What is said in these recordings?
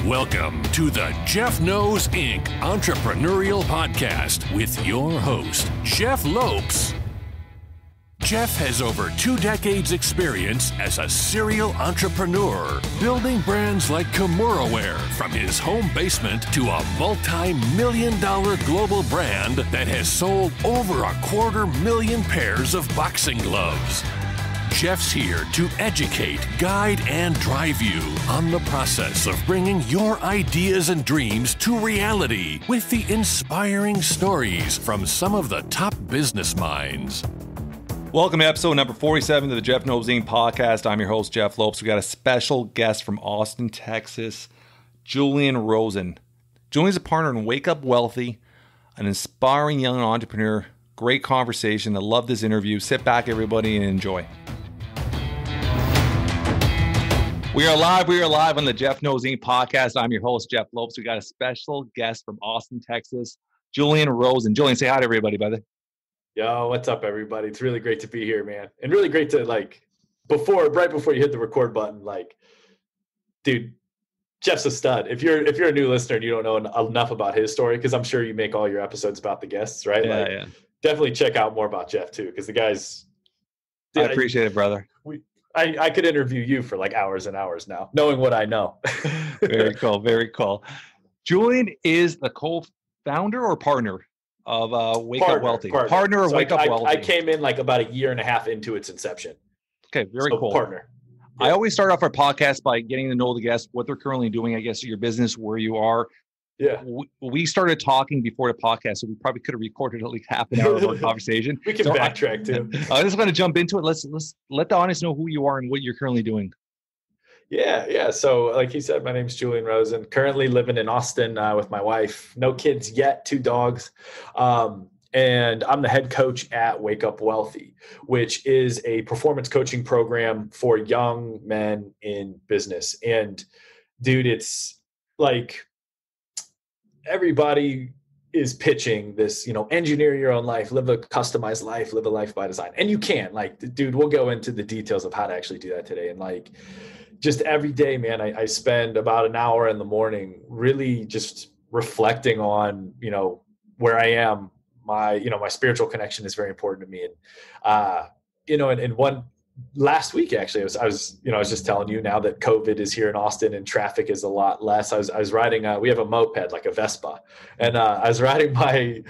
Welcome to the Jeff Knows Inc. Entrepreneurial Podcast with your host, Jeff Lopes. Jeff has over 2 decades experience as a serial entrepreneur, building brands like Kimura from his home basement to a multi-million-dollar global brand that has sold over 250,000 pairs of boxing gloves. Jeff's here to educate, guide, and drive you on the process of bringing your ideas and dreams to reality with the inspiring stories from some of the top business minds. Welcome to episode number 47 of the Jeff Knows Inc. podcast. I'm your host, Jeff Lopes. We got a special guest from Austin, Texas, Julian Rosen. Julian's a partner in Wake Up Wealthy, an inspiring young entrepreneur. Great conversation. I love this interview. Sit back, everybody, and enjoy. We are live on the Jeff Knows Inc. podcast. I'm your host, Jeff Lopes. We got a special guest from Austin, Texas, Julian Rosen. Julian, say hi to everybody, brother. Yo, what's up, everybody? It's really great to be here, man. And really great to, right before you hit the record button, dude, Jeff's a stud. If you're a new listener and you don't know enough about his story, because I'm sure you make all your episodes about the guests, right? Yeah. Definitely check out more about Jeff, too, because the guy's... I appreciate it, brother. I could interview you for hours and hours now, knowing what I know. Very cool. Very cool. Julian is the co-founder or partner of Wake Up Wealthy. Partner of Wake Up Wealthy. I came in about a year and a half into its inception. Okay, very cool. Partner. Yeah. I always start off our podcast by getting to know the guests, what they're currently doing, I guess, your business, where you are. Yeah. We started talking before the podcast, so we probably could have recorded at least half an hour of our conversation. We can backtrack too. I just want to jump into it. Let's let the audience know who you are and what you're currently doing. Yeah. So like he said, my name's Julian Rosen, currently living in Austin with my wife. No kids yet, 2 dogs. And I'm the head coach at Wake Up Wealthy, which is a performance coaching program for young men in business. And dude, it's everybody is pitching this, engineer your own life, live a customized life, live a life by design. And you can, dude, we'll go into the details of how to actually do that today. And just every day, man, I spend about an hour in the morning really just reflecting on, where I am. My spiritual connection is very important to me. And, last week, actually, I was just telling you now that COVID is here in Austin and traffic is a lot less. I was riding, we have a moped, like a Vespa, and I was riding my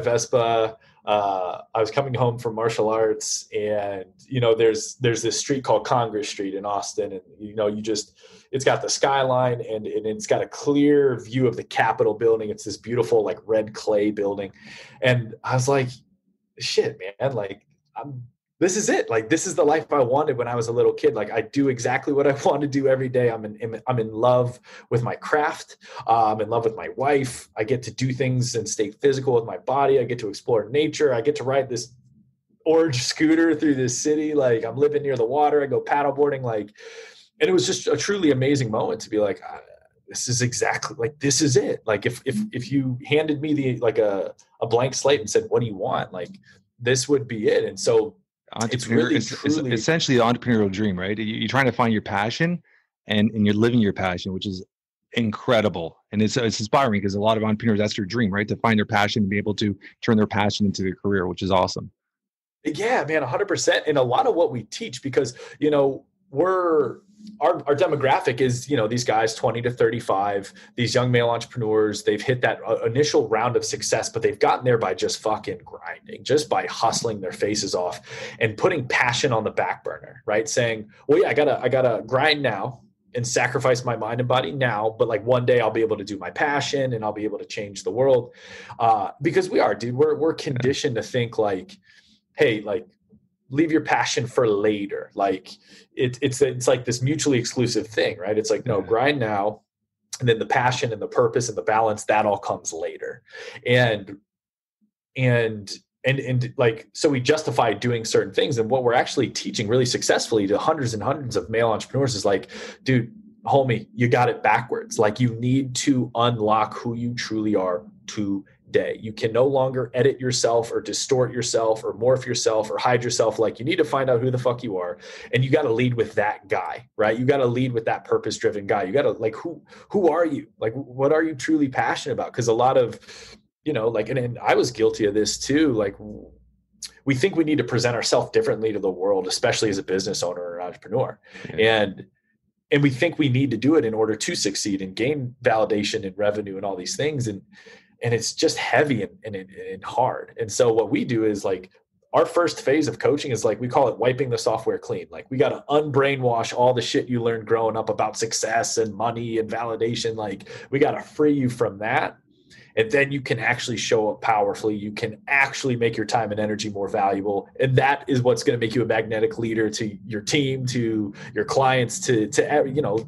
Vespa. I was coming home from martial arts, and, there's this street called Congress Street in Austin. And, it's got the skyline and it's got a clear view of the Capitol building. It's this beautiful, red clay building. And I was like, shit, man, this is it. This is the life I wanted when I was a little kid. I do exactly what I want to do every day. I'm in love with my craft. I'm in love with my wife. I get to do things and stay physical with my body. I get to explore nature. I get to ride this orange scooter through this city. I'm living near the water. I go paddleboarding. And it was just a truly amazing moment to be this is exactly this is it. If you handed me a blank slate and said, what do you want? This would be it. And so, it's essentially the entrepreneurial dream, right? You're trying to find your passion and you're living your passion, which is incredible. And it's inspiring because a lot of entrepreneurs, that's their dream, right? To find their passion and be able to turn their passion into their career, which is awesome. Yeah, man, 100%. And a lot of what we teach, because, our demographic is, these guys 20 to 35, these young male entrepreneurs, they've hit that initial round of success, but they've gotten there by just fucking grinding, just by hustling their faces off and putting passion on the back burner, right? Saying, well, yeah, I gotta grind now and sacrifice my mind and body now, but one day I'll be able to do my passion and I'll be able to change the world. Because we are, dude, we're conditioned to think hey, leave your passion for later. It's this mutually exclusive thing, right? It's no, grind now. And then the passion and the purpose and the balance, that all comes later. And so we justify doing certain things. And what we're actually teaching really successfully to hundreds and hundreds of male entrepreneurs is dude, homie, you got it backwards. You need to unlock who you truly are day. You can no longer edit yourself or distort yourself or morph yourself or hide yourself. Like, you need to find out who the fuck you are. And you got to lead with that guy, right? You got to lead with that purpose-driven guy. You got to, like, who are you? Like, what are you truly passionate about? Because a lot of, like, and I was guilty of this too. Like, we think we need to present ourselves differently to the world, especially as a business owner or entrepreneur. Yeah. And we think we need to do it in order to succeed and gain validation and revenue and all these things. And it's just heavy and hard. And so what we do is, like, our first phase of coaching is, like, we call it wiping the software clean. Like, we got to unbrainwash all the shit you learned growing up about success and money and validation. Like, we got to free you from that. And then you can actually show up powerfully. You can actually make your time and energy more valuable. And that is what's going to make you a magnetic leader to your team, to your clients, to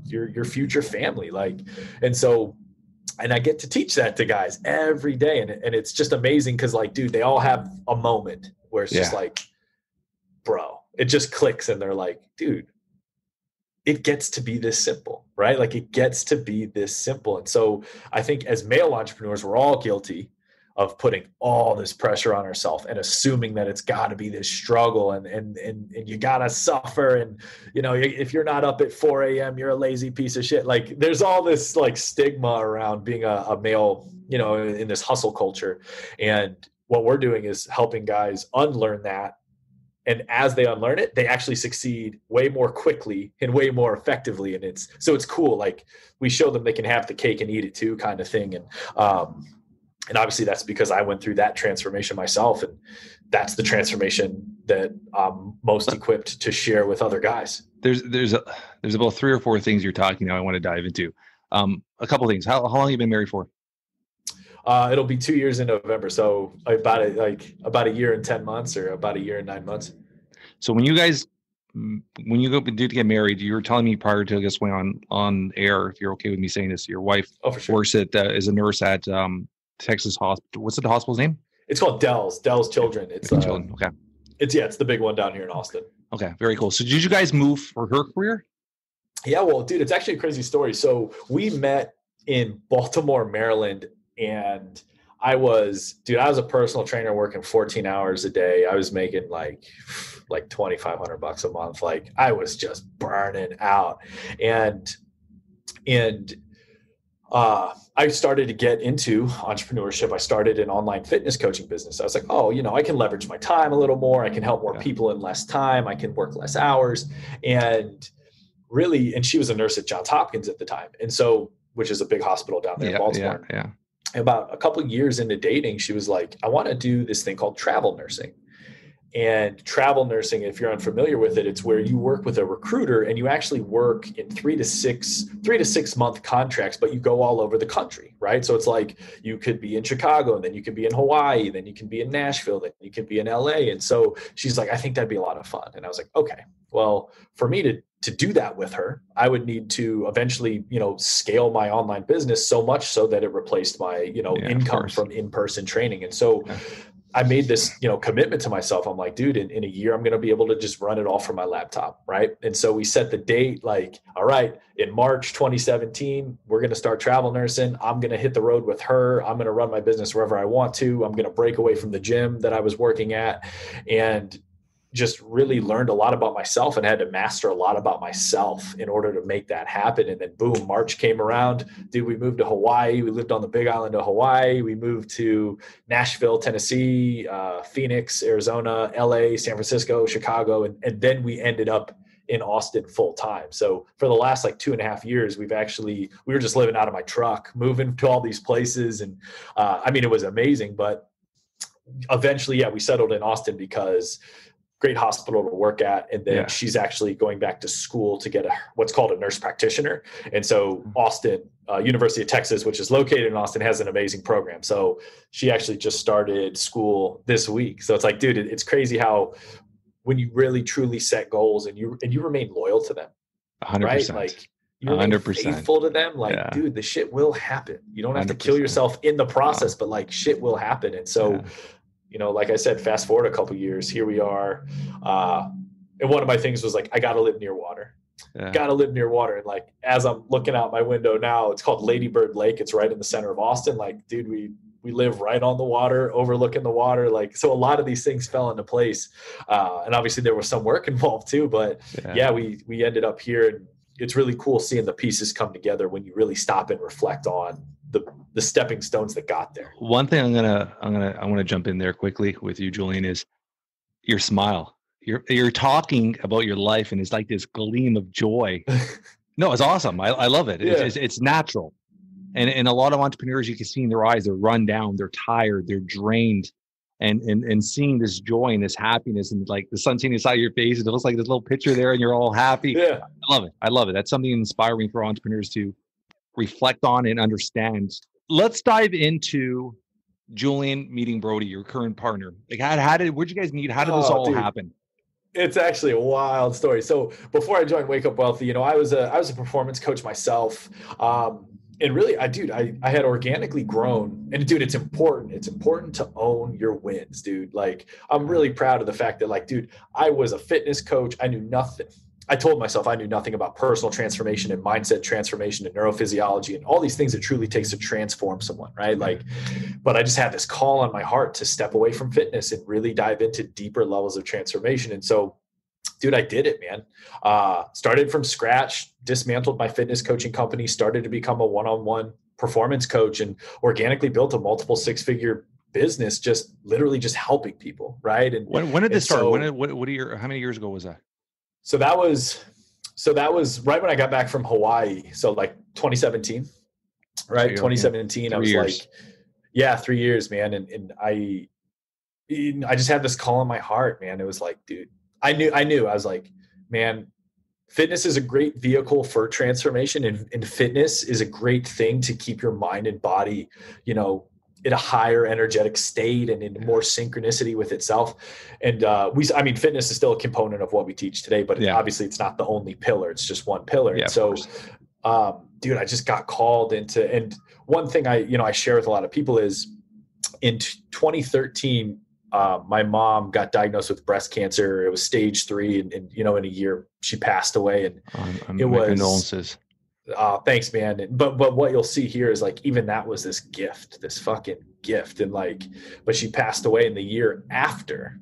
your future family. Like, and I get to teach that to guys every day. And it's just amazing because, like, dude, they all have a moment where it's just like, bro, it just clicks. And they're like, dude, it gets to be this simple, right? Like, it gets to be this simple. And so I think as male entrepreneurs, we're all guilty of putting all this pressure on ourselves and assuming that it's got to be this struggle and you got to suffer. And, if you're not up at 4 a.m., you're a lazy piece of shit. Like, there's all this, like, stigma around being a male, in this hustle culture. And what we're doing is helping guys unlearn that. And as they unlearn it, they actually succeed way more quickly and way more effectively. And it's cool. Like, we show them they can have the cake and eat it too, kind of thing. And obviously that's because I went through that transformation myself. And that's the transformation that I'm most equipped to share with other guys. There's about 3 or 4 things you're talking now I want to dive into. A couple of things. How long have you been married for? It'll be 2 years in November. So about a year and 10 months, or about a year and 9 months. So when you go to get married, you were telling me prior to this going on air, if you're okay with me saying this, your wife works at, is a nurse at Texas Hospital. What's the hospital's name? It's called Dell's Children. It's Children. Okay. It's the big one down here in Austin. Okay. Very cool. So did you guys move for her career? Yeah, well, dude, it's actually a crazy story. So we met in Baltimore, Maryland. And I was a personal trainer working 14 hours a day. I was making like $2,500 a month. Like, I was just burning out. And I started to get into entrepreneurship. I started an online fitness coaching business. I was like, I can leverage my time a little more. I can help more people in less time. I can work less hours. And she was a nurse at Johns Hopkins at the time. And so, which is a big hospital down there in Baltimore. Yeah. About a couple of years into dating, she was like, I want to do this thing called travel nursing. And travel nursing, if you're unfamiliar with it, it's where you work with a recruiter and you actually work in 3 to 6 month contracts, but you go all over the country, right? So it's like, you could be in Chicago, and then you can be in Hawaii, then you can be in Nashville, then you can be in LA. And so she's like, I think that'd be a lot of fun. And I was like, okay, well, for me to do that with her, I would need to eventually, scale my online business so much so that it replaced my, income from in-person training. And so I made this, commitment to myself. I'm like, dude, in a year, I'm going to be able to just run it all from my laptop. Right. And so we set the date, like, all right, in March 2017, we're going to start travel nursing. I'm going to hit the road with her. I'm going to run my business wherever I want to. I'm going to break away from the gym that I was working at, and just really learned a lot about myself and had to master a lot about myself in order to make that happen. And then boom, March came around. Dude, we moved to Hawaii. We lived on the big island of Hawaii. We moved to Nashville, Tennessee, Phoenix, Arizona, LA, San Francisco, Chicago. And then we ended up in Austin full time. So for the last 2.5 years, we were just living out of my truck, moving to all these places. And it was amazing, but eventually, we settled in Austin because great hospital to work at. And then she's actually going back to school to get what's called a nurse practitioner. And so Austin, University of Texas, which is located in Austin, has an amazing program. So she actually just started school this week. So it's like, dude, it's crazy how when you really truly set goals and you remain loyal to them, 100%. Right? Like, you remain 100%. Faithful to them. Like, dude, the shit will happen. You don't have 100%. To kill yourself in the process, but shit will happen. And so, like I said, fast forward a couple of years, here we are. And one of my things was I got to live near water. Got to live near water. And as I'm looking out my window now, it's called Lady Bird Lake. It's right in the center of Austin. Dude, we We live right on the water, overlooking the water. Like, so a lot of these things fell into place. And obviously there was some work involved too, but yeah, we ended up here, and it's really cool seeing the pieces come together when you really stop and reflect on the stepping stones that got there. One thing I want to jump in there quickly with you, Julian, is your smile. You're talking about your life, and it's like this gleam of joy. No, it's awesome. I love it. Yeah. It's natural. And a lot of entrepreneurs, you can see in their eyes, they're run down, they're tired, they're drained. And seeing this joy and this happiness, and like the sun shining inside your face, it looks like this little picture there, and you're all happy. Yeah. I love it. That's something inspiring for entrepreneurs to reflect on and understand. Let's dive into Julian meeting Brody, your current partner. Like, where'd you guys meet? How did this all happen? It's actually a wild story. So before I joined Wake Up Wealthy, I was a performance coach myself. And really, I had organically grown. And dude, it's important. It's important to own your wins, dude. Like, I'm really proud of the fact that, like, dude, I was a fitness coach. I knew nothing. I told myself I knew nothing about personal transformation and mindset transformation and neurophysiology and all these things it truly takes to transform someone, right? Like, but I just had this call on my heart to step away from fitness and really dive into deeper levels of transformation. And so, dude, I did it, man. Started from scratch, dismantled my fitness coaching company, started to become a one-on-one performance coach, and organically built a multiple six-figure business, just literally just helping people, right? And when did this start? How many years ago was that? So that was right when I got back from Hawaii. So like 2017, right? 2017. I was like, yeah, 3 years, man. And I just had this call in my heart, man. It was like, dude, I knew I was like, man, fitness is a great vehicle for transformation, and fitness is a great thing to keep your mind and body, in a higher energetic state and in more synchronicity with itself. And fitness is still a component of what we teach today, but obviously it's not the only pillar. It's just one pillar. Yeah, and so, dude, I just got called into, and one thing I share with a lot of people is in 2013, my mom got diagnosed with breast cancer. It was stage 3. And in a year she passed away, and it was condolences. Thanks, man. But what you'll see here is, like, even that was this fucking gift. And like, but she passed away in the year after.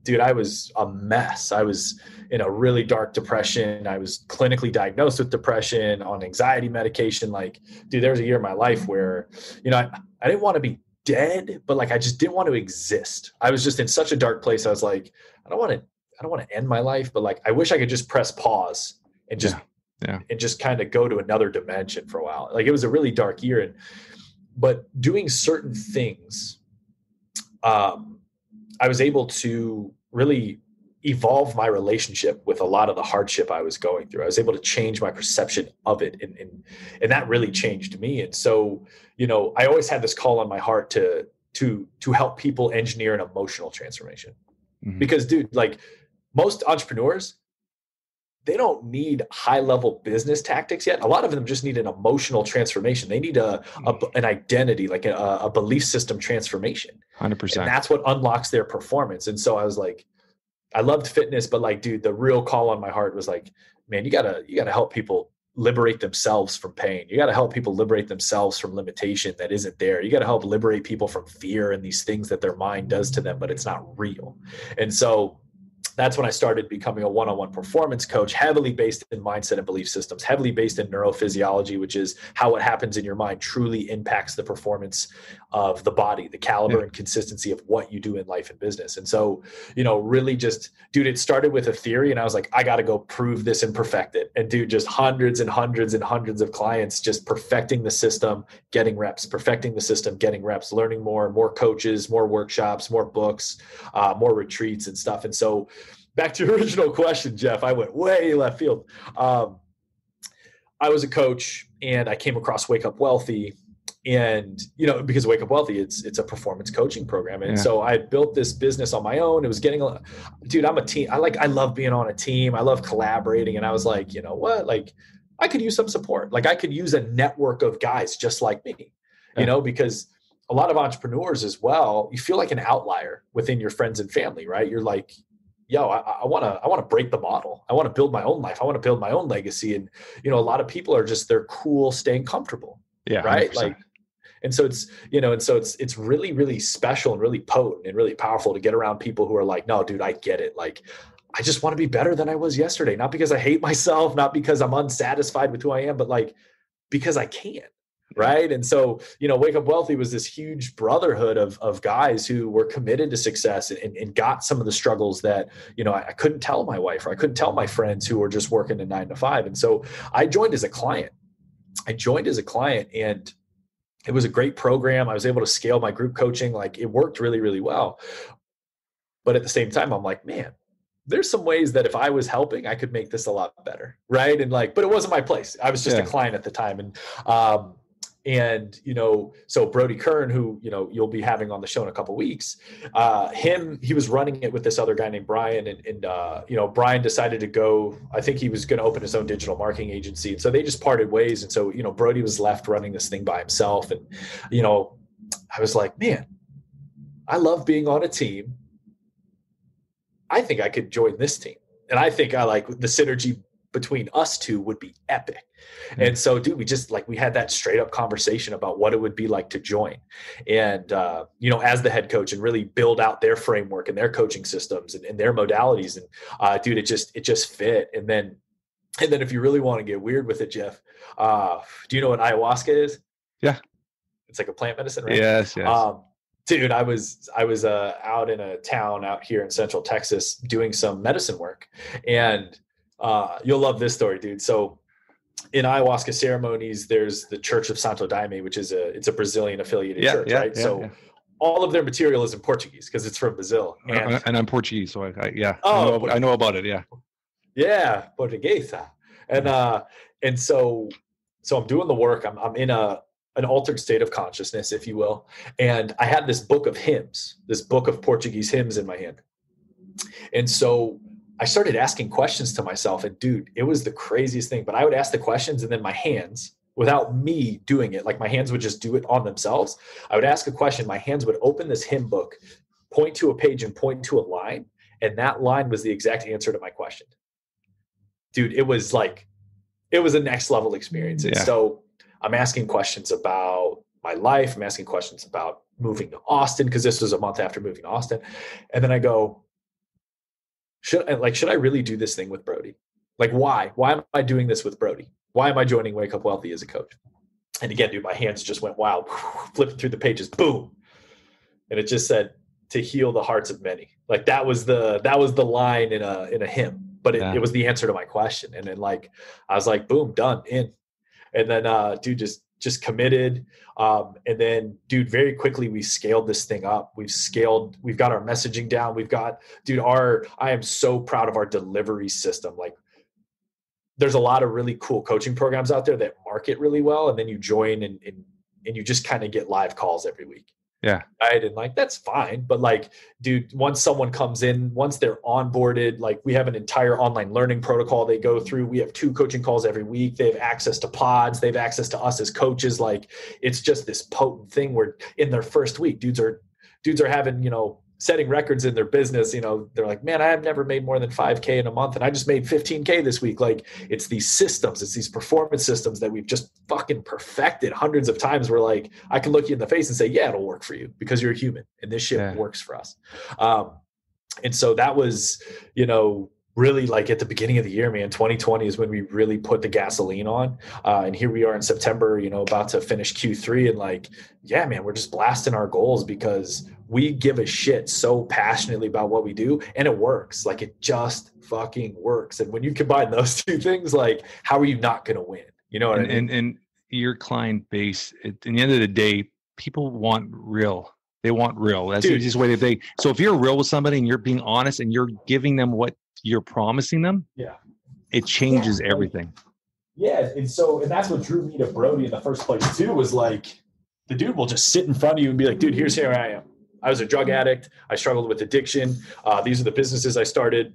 Dude, I was a mess. I was in a really dark depression. I was clinically diagnosed with depression, on anxiety medication. Like, dude, there was a year in my life where, I didn't want to be dead, but like, I just didn't want to exist. I was just in such a dark place. I was like, I don't want to end my life, but like, I wish I could just press pause and just kind of go to another dimension for a while. Like, it was a really dark year. But doing certain things, I was able to really evolve my relationship with a lot of the hardship I was going through. I was able to change my perception of it. And that really changed me. And so, I always had this call on my heart to help people engineer an emotional transformation. Mm-hmm. Because, dude, like, most entrepreneurs, they don't need high-level business tactics yet. A lot of them just need an emotional transformation. They need an identity, like a belief system transformation. 100%. And that's what unlocks their performance. And so I was like, I loved fitness, but like, dude, the real call on my heart was like, man, you gotta help people liberate themselves from pain. You gotta help people liberate themselves from limitation that isn't there. You gotta help liberate people from fear and these things that their mind does to them, but it's not real. And so that's when I started becoming a one-on-one performance coach, heavily based in mindset and belief systems, heavily based in neurophysiology, which is how what happens in your mind truly impacts the performance of the body, the caliber and consistency of what you do in life and business. And so, really just, dude, it started with a theory, and I was like, I got to go prove this and perfect it. And dude, just hundreds and hundreds and hundreds of clients, just perfecting the system, getting reps, perfecting the system, getting reps, learning more coaches, more workshops, more books, more retreats and stuff. And so, back to your original question, Jeff, I went way left field. I was a coach, and I came across Wake Up Wealthy, and, because Wake Up Wealthy, it's a performance coaching program. And so I built this business on my own. It was dude, I'm a team. I love being on a team. I love collaborating. And I was like, you know what? Like, I could use some support. Like, I could use a network of guys just like me, because a lot of entrepreneurs as well, you feel like an outlier within your friends and family, right? You're like, yo, I want to break the model. I want to build my own life. I want to build my own legacy. And, a lot of people are just, they're cool staying comfortable. Yeah. Right. 100%. Like, And so it's really, really special and really potent and really powerful to get around people who are like, no, dude, I get it. Like, I just want to be better than I was yesterday. Not because I hate myself, not because I'm unsatisfied with who I am, but like, because I can. Right. And so, Wake Up Wealthy was this huge brotherhood of guys who were committed to success and got some of the struggles that, I couldn't tell my wife, or I couldn't tell my friends who were just working a 9 to 5. And so I joined as a client. And it was a great program. I was able to scale my group coaching. Like, it worked really, really well. But at the same time, I'm like, man, there's some ways that if I was helping, I could make this a lot better. Right. And like, but it wasn't my place. I was just a client at the time. And, so Brody Kern, who, you'll be having on the show in a couple of weeks, he was running it with this other guy named Brian, and Brian decided to go, I think he was going to open his own digital marketing agency. And so they just parted ways. And so, Brody was left running this thing by himself. And, I was like, man, I love being on a team. I think I could join this team. And I think I like the synergy between us two would be epic. And so, dude, we had that straight up conversation about what it would be like to join. And, as the head coach, and really build out their framework and their coaching systems and their modalities. And, dude, it just fit. And then if you really want to get weird with it, Jeff, do you know what ayahuasca is? Yeah. It's like a plant medicine, right? Yes. Dude, I was out in a town out here in Central Texas doing some medicine work, and you'll love this story, dude. So in ayahuasca ceremonies, there's the Church of Santo Daime, which is a Brazilian affiliated church, right? So all of their material is in Portuguese because it's from Brazil. And I'm Portuguese, so I know about it. Yeah. Yeah, Portuguesa. And so I'm doing the work. I'm in an altered state of consciousness, if you will. And I had this book of hymns, this book of Portuguese hymns in my hand. And so I started asking questions to myself, and dude, it was the craziest thing. But I would ask the questions, and then my hands, without me doing it, like my hands would just do it on themselves. I would ask a question, my hands would open this hymn book, point to a page and point to a line. And that line was the exact answer to my question. Dude, it was a next level experience. And so I'm asking questions about my life. I'm asking questions about moving to Austin, because this was a month after moving to Austin. And then I go, should I really do this thing with Brody? Like, why? Why am I doing this with Brody? Why am I joining Wake Up Wealthy as a coach? And again, dude, my hands just went wild, flipping through the pages, boom. And it just said, to heal the hearts of many. Like that was the line in a hymn, but it was the answer to my question. And then I was like, boom, done, in. And then, dude, just committed. And then, dude, very quickly, we scaled this thing up. We've got our messaging down. I am so proud of our delivery system. Like, there's a lot of really cool coaching programs out there that market really well. And then you join and you just kind of get live calls every week. Yeah. Right. And that's fine. But dude, once someone comes in, once they're onboarded, we have an entire online learning protocol they go through. We have 2 coaching calls every week. They have access to pods. They have access to us as coaches. It's just this potent thing where in their first week, dudes are having, setting records in their business. They're like, man, I have never made more than 5K in a month. And I just made 15K this week. It's these systems, it's these performance systems that we've just fucking perfected hundreds of times. Where I can look you in the face and say, yeah, it'll work for you because you're a human and this shit works for us. And so that was, really at the beginning of the year, man. 2020 is when we really put the gasoline on. And here we are in September, about to finish Q3. And man, we're just blasting our goals because we give a shit so passionately about what we do, and it works. It just fucking works. And when you combine those 2 things, how are you not going to win? You know what I mean? And your client base, at the end of the day, people want real. They want real. That's the easiest way to think. So if you're real with somebody and you're being honest and you're giving them what you're promising them, it changes everything. Yeah. And that's what drew me to Brody in the first place too, was the dude will just sit in front of you and be like, dude, here's here I am. I was a drug addict. I struggled with addiction. These are the businesses I started.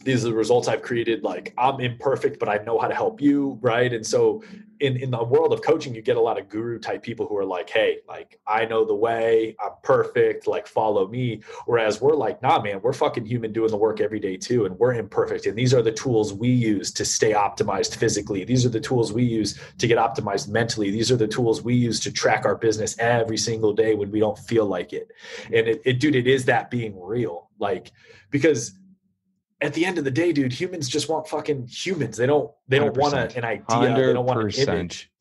these are the results I've created. Like, I'm imperfect, but I know how to help you. Right. And so in the world of coaching, you get a lot of guru type people who are like, hey, like, I know the way, I'm perfect, like, follow me. Whereas we're like, nah, man, we're fucking human doing the work every day too. And we're imperfect. And these are the tools we use to stay optimized physically. These are the tools we use to get optimized mentally. These are the tools we use to track our business every single day when we don't feel like it. And dude, it is that being real. Like, because at the end of the day, dude, humans just want fucking humans. They don't want an idea. They don't want an image.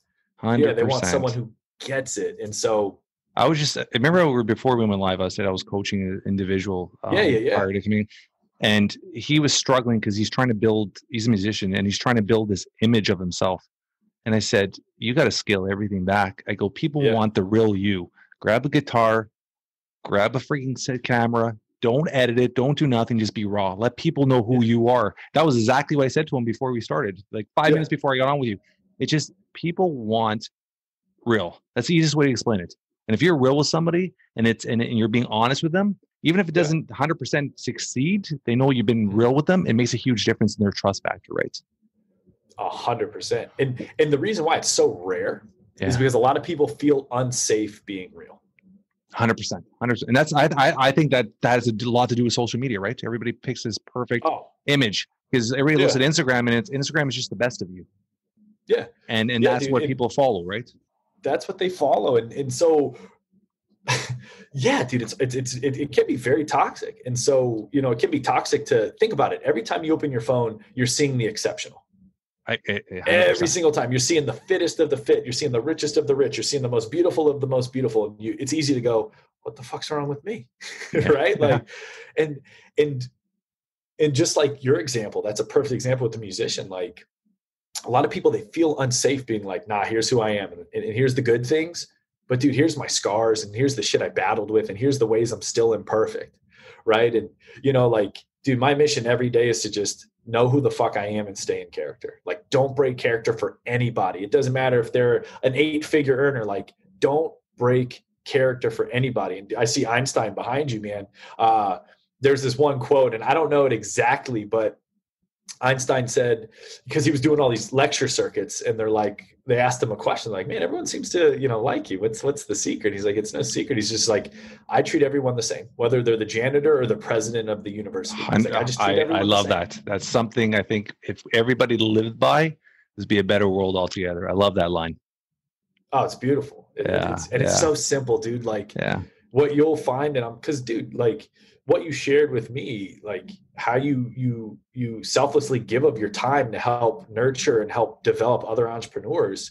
100%. Yeah, they want someone who gets it. And so I remember before we went live, I said I was coaching an individual prior to me. And he was struggling because he's a musician, and he's trying to build this image of himself. And I said, you got to scale everything back. I go, people want the real you. Grab a guitar, grab a freaking set camera. Don't edit it. Don't do nothing. Just be raw. Let people know who you are. That was exactly what I said to him before we started, like 5 minutes before I got on with you. It's just people want real. That's the easiest way to explain it. And if you're real with somebody and you're being honest with them, even if it doesn't 100% succeed, they know you've been real with them. It makes a huge difference in their trust factor, right? 100%. And the reason why it's so rare is because a lot of people feel unsafe being real. 100%. And that's, I think that has a lot to do with social media, right? Everybody picks this perfect image because everybody looks at Instagram, and Instagram is just the best of you. Yeah. And that's dude, what people follow, right? That's what they follow. And so, yeah, dude, it can be very toxic. And so, it can be toxic to think about it. Every time you open your phone, you're seeing the exceptional. Every single time you're seeing the fittest of the fit, you're seeing the richest of the rich, you're seeing the most beautiful of the most beautiful. And it's easy to go, what the fuck's wrong with me? Right. Like, and just like your example, that's a perfect example with the musician. Like, a lot of people, they feel unsafe being like, nah, here's who I am. And here's the good things, but dude, here's my scars, and here's the shit I battled with. And here's the ways I'm still imperfect. Right. And like, dude, my mission every day is to just know who the fuck I am and stay in character. Like, don't break character for anybody. It doesn't matter if they're an 8-figure earner. Like, don't break character for anybody. And I see Einstein behind you, man. There's this one quote, and I don't know it exactly, but Einstein said, because he was doing all these lecture circuits, and they asked him a question like, man, everyone seems to, like you. What's the secret? He's like, it's no secret. He's just like, I treat everyone the same, whether they're the janitor or the president of the university. Like, I just treat everyone I love the same. that. That's something I think if everybody lived by, this would be a better world altogether. I love that line. Oh, it's beautiful. It's so simple, dude. Like, what you'll find, because dude, like, what you shared with me, like how you selflessly give of your time to help nurture and help develop other entrepreneurs.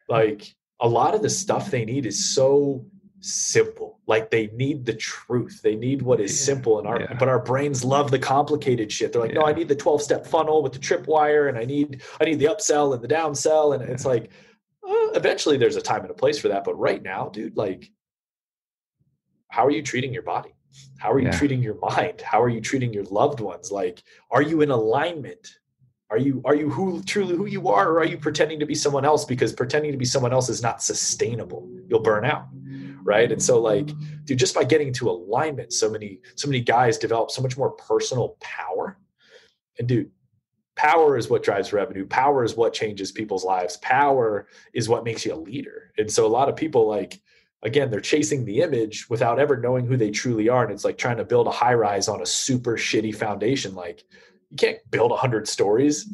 Like, a lot of the stuff they need is so simple. Like, they need the truth. They need what is simple. But our brains love the complicated shit. They're like, no, I need the 12-step funnel with the tripwire, and I need the upsell and the downsell. And it's like, eventually there's a time and a place for that. But right now, dude, like, how are you treating your body? How are you treating your mind? How are you treating your loved ones? Like, are you in alignment? Are you truly who you are, or are you pretending to be someone else? Because pretending to be someone else is not sustainable. You'll burn out. Right. And so, like, dude, just by getting to alignment, so many guys develop so much more personal power. And dude, power is what drives revenue. Power is what changes people's lives. Power is what makes you a leader. And so a lot of people, like, again, they're chasing the image without ever knowing who they truly are. And it's like trying to build a high rise on a super shitty foundation. Like, you can't build 100 stories.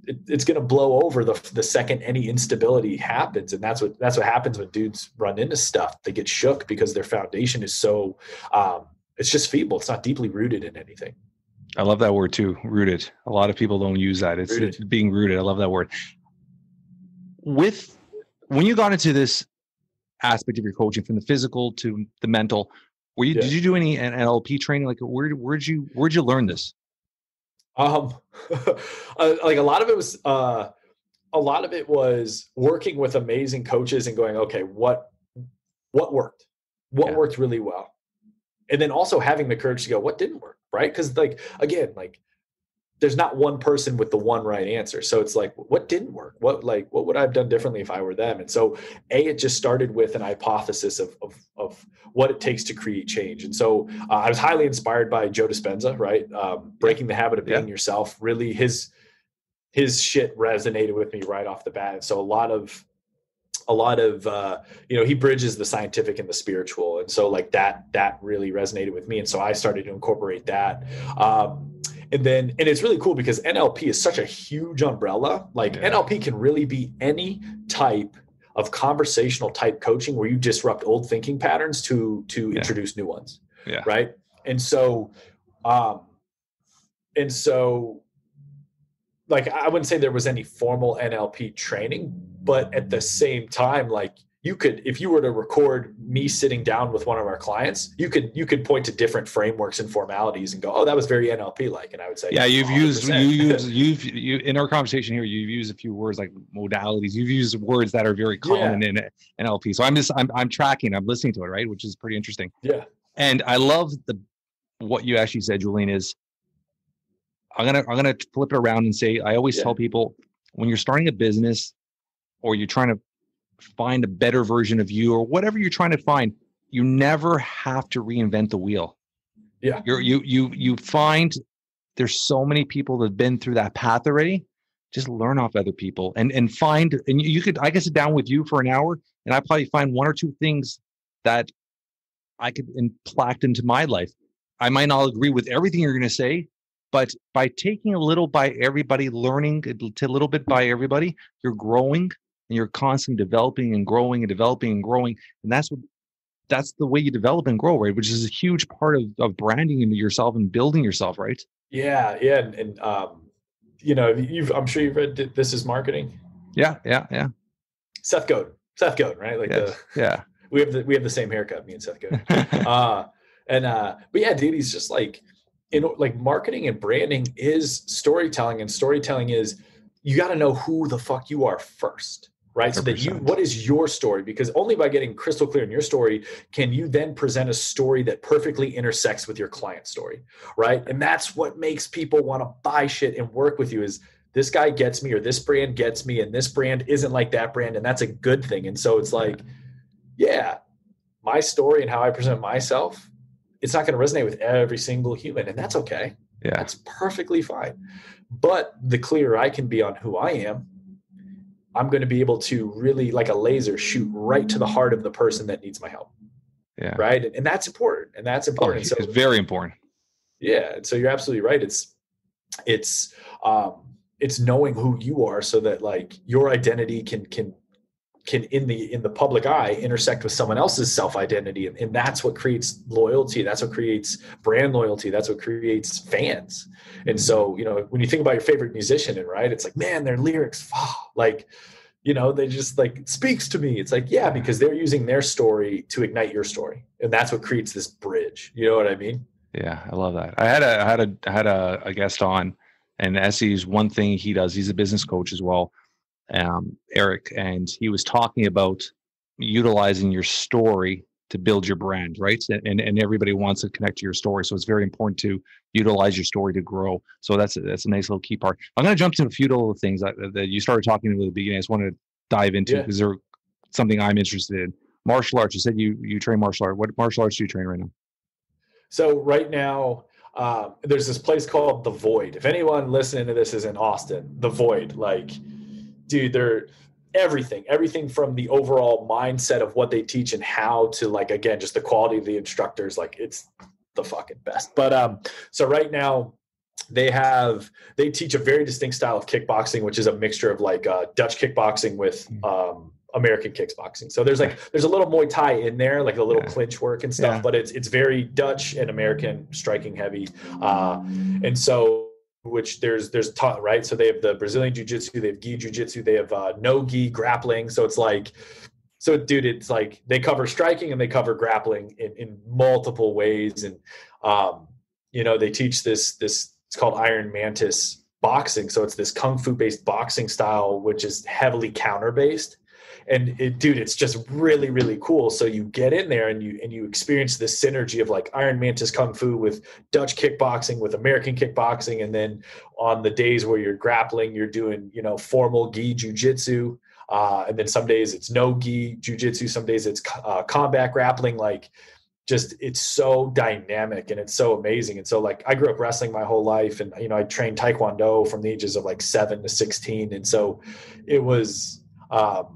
It's going to blow over the second any instability happens. And that's what happens when dudes run into stuff. They get shook because their foundation is so, it's just feeble. It's not deeply rooted in anything. I love that word too. Rooted. A lot of people don't use that. It's being rooted. I love that word. When you got into this aspect of your coaching, from the physical to the mental, did you do any NLP training? Like, where'd you learn this? Like, a lot of it was working with amazing coaches and going, okay, what worked? What worked really well? And then also having the courage to go, what didn't work? Right? Because, like, again, like, there's not one person with the one right answer. So it's like, what didn't work? What would I have done differently if I were them? And so it just started with an hypothesis of what it takes to create change. And so I was highly inspired by Joe Dispenza, right? Breaking the Habit of Being Yourself. Really his shit resonated with me right off the bat. And so a lot of he bridges the scientific and the spiritual. And so like that really resonated with me. And so I started to incorporate that. And it's really cool because NLP is such a huge umbrella. Like NLP can really be any type of conversational type coaching where you disrupt old thinking patterns to introduce new ones. Yeah. Right. And so like, I wouldn't say there was any formal NLP training, but at the same time, like you could, if you were to record me sitting down with one of our clients, you could point to different frameworks and formalities and go, oh, that was very NLP like. And I would say, yeah, you've in our conversation here, you've used a few words like modalities. You've used words that are very common in NLP. So I'm tracking, I'm listening to it, right? Which is pretty interesting. Yeah. And I love what you actually said, Julian, is I'm gonna flip it around and say, I always tell people when you're starting a business or you're trying to find a better version of you or whatever you're trying to find, you never have to reinvent the wheel. Yeah. You find there's so many people that have been through that path already. Just learn off other people and I could sit down with you for an hour and I probably find one or two things that I could plaque into my life. I might not agree with everything you're going to say, but by taking a little by everybody, learning a little bit by everybody, you're growing and you're constantly developing and growing and developing and growing. And that's the way you develop and grow, right? Which is a huge part of branding yourself and building yourself, right? Yeah. Yeah. And I'm sure you've read This Is Marketing. Yeah. Seth Godin, right? Like we have the same haircut, me and Seth Godin. But yeah, dude, he's just like, like marketing and branding is storytelling, and storytelling is you got to know who the fuck you are first, right? 100%. So that what is your story? Because only by getting crystal clear in your story can you then present a story that perfectly intersects with your client's story, right? And that's what makes people want to buy shit and work with you is this guy gets me or this brand gets me and this brand isn't like that brand, and that's a good thing. And so it's like, my story and how I present myself, it's not going to resonate with every single human, and that's okay. Yeah. That's perfectly fine. But the clearer I can be on who I am, I'm going to be able to really, like a laser, shoot right to the heart of the person that needs my help. Yeah. Right. And that's important. So it's very important. Yeah. And so you're absolutely right. It's knowing who you are so that like your identity can in the public eye intersect with someone else's self-identity. And that's what creates loyalty. That's what creates brand loyalty. That's what creates fans. And so, when you think about your favorite musician right, it's like, man, their lyrics, they just like speaks to me. It's like, yeah, because they're using their story to ignite your story. And that's what creates this bridge. You know what I mean? Yeah. I love that. I had a guest on, and Essie's one thing he does, he's a business coach as well. Eric, and he was talking about utilizing your story to build your brand, right? And everybody wants to connect to your story. So it's very important to utilize your story to grow. So that's a nice little key part. I'm going to jump to a few little things that you started talking about at the beginning. I just want to dive into because they're something I'm interested in. Martial arts. You said you train martial arts. What martial arts do you train right now? So right now, there's this place called The Void. If anyone listening to this is in Austin, The Void, like, dude, they're everything from the overall mindset of what they teach and how to, like, again, just the quality of the instructors, like it's the fucking best. But so right now they teach a very distinct style of kickboxing, which is a mixture of like Dutch kickboxing with American kickboxing. So there's a little Muay Thai in there, like a little clinch work and stuff, but it's very Dutch and American striking heavy. And so which there's a ton, right? So they have the Brazilian jiu-jitsu, they have gi jiu-jitsu, they have no gi grappling. So it's like, dude, it's like they cover striking and they cover grappling in multiple ways. And, they teach this, it's called Iron Mantis boxing. So it's this Kung Fu based boxing style, which is heavily counter based. dude, it's just really, really cool. So you get in there and you experience this synergy of like Iron Mantis Kung Fu with Dutch kickboxing, with American kickboxing. And then on the days where you're grappling, you're doing, formal gi jujitsu. And then some days it's no gi jujitsu. Some days it's combat grappling. Like, just, it's so dynamic and it's so amazing. And so like, I grew up wrestling my whole life, and, I trained Taekwondo from the ages of like 7 to 16. And so it was, but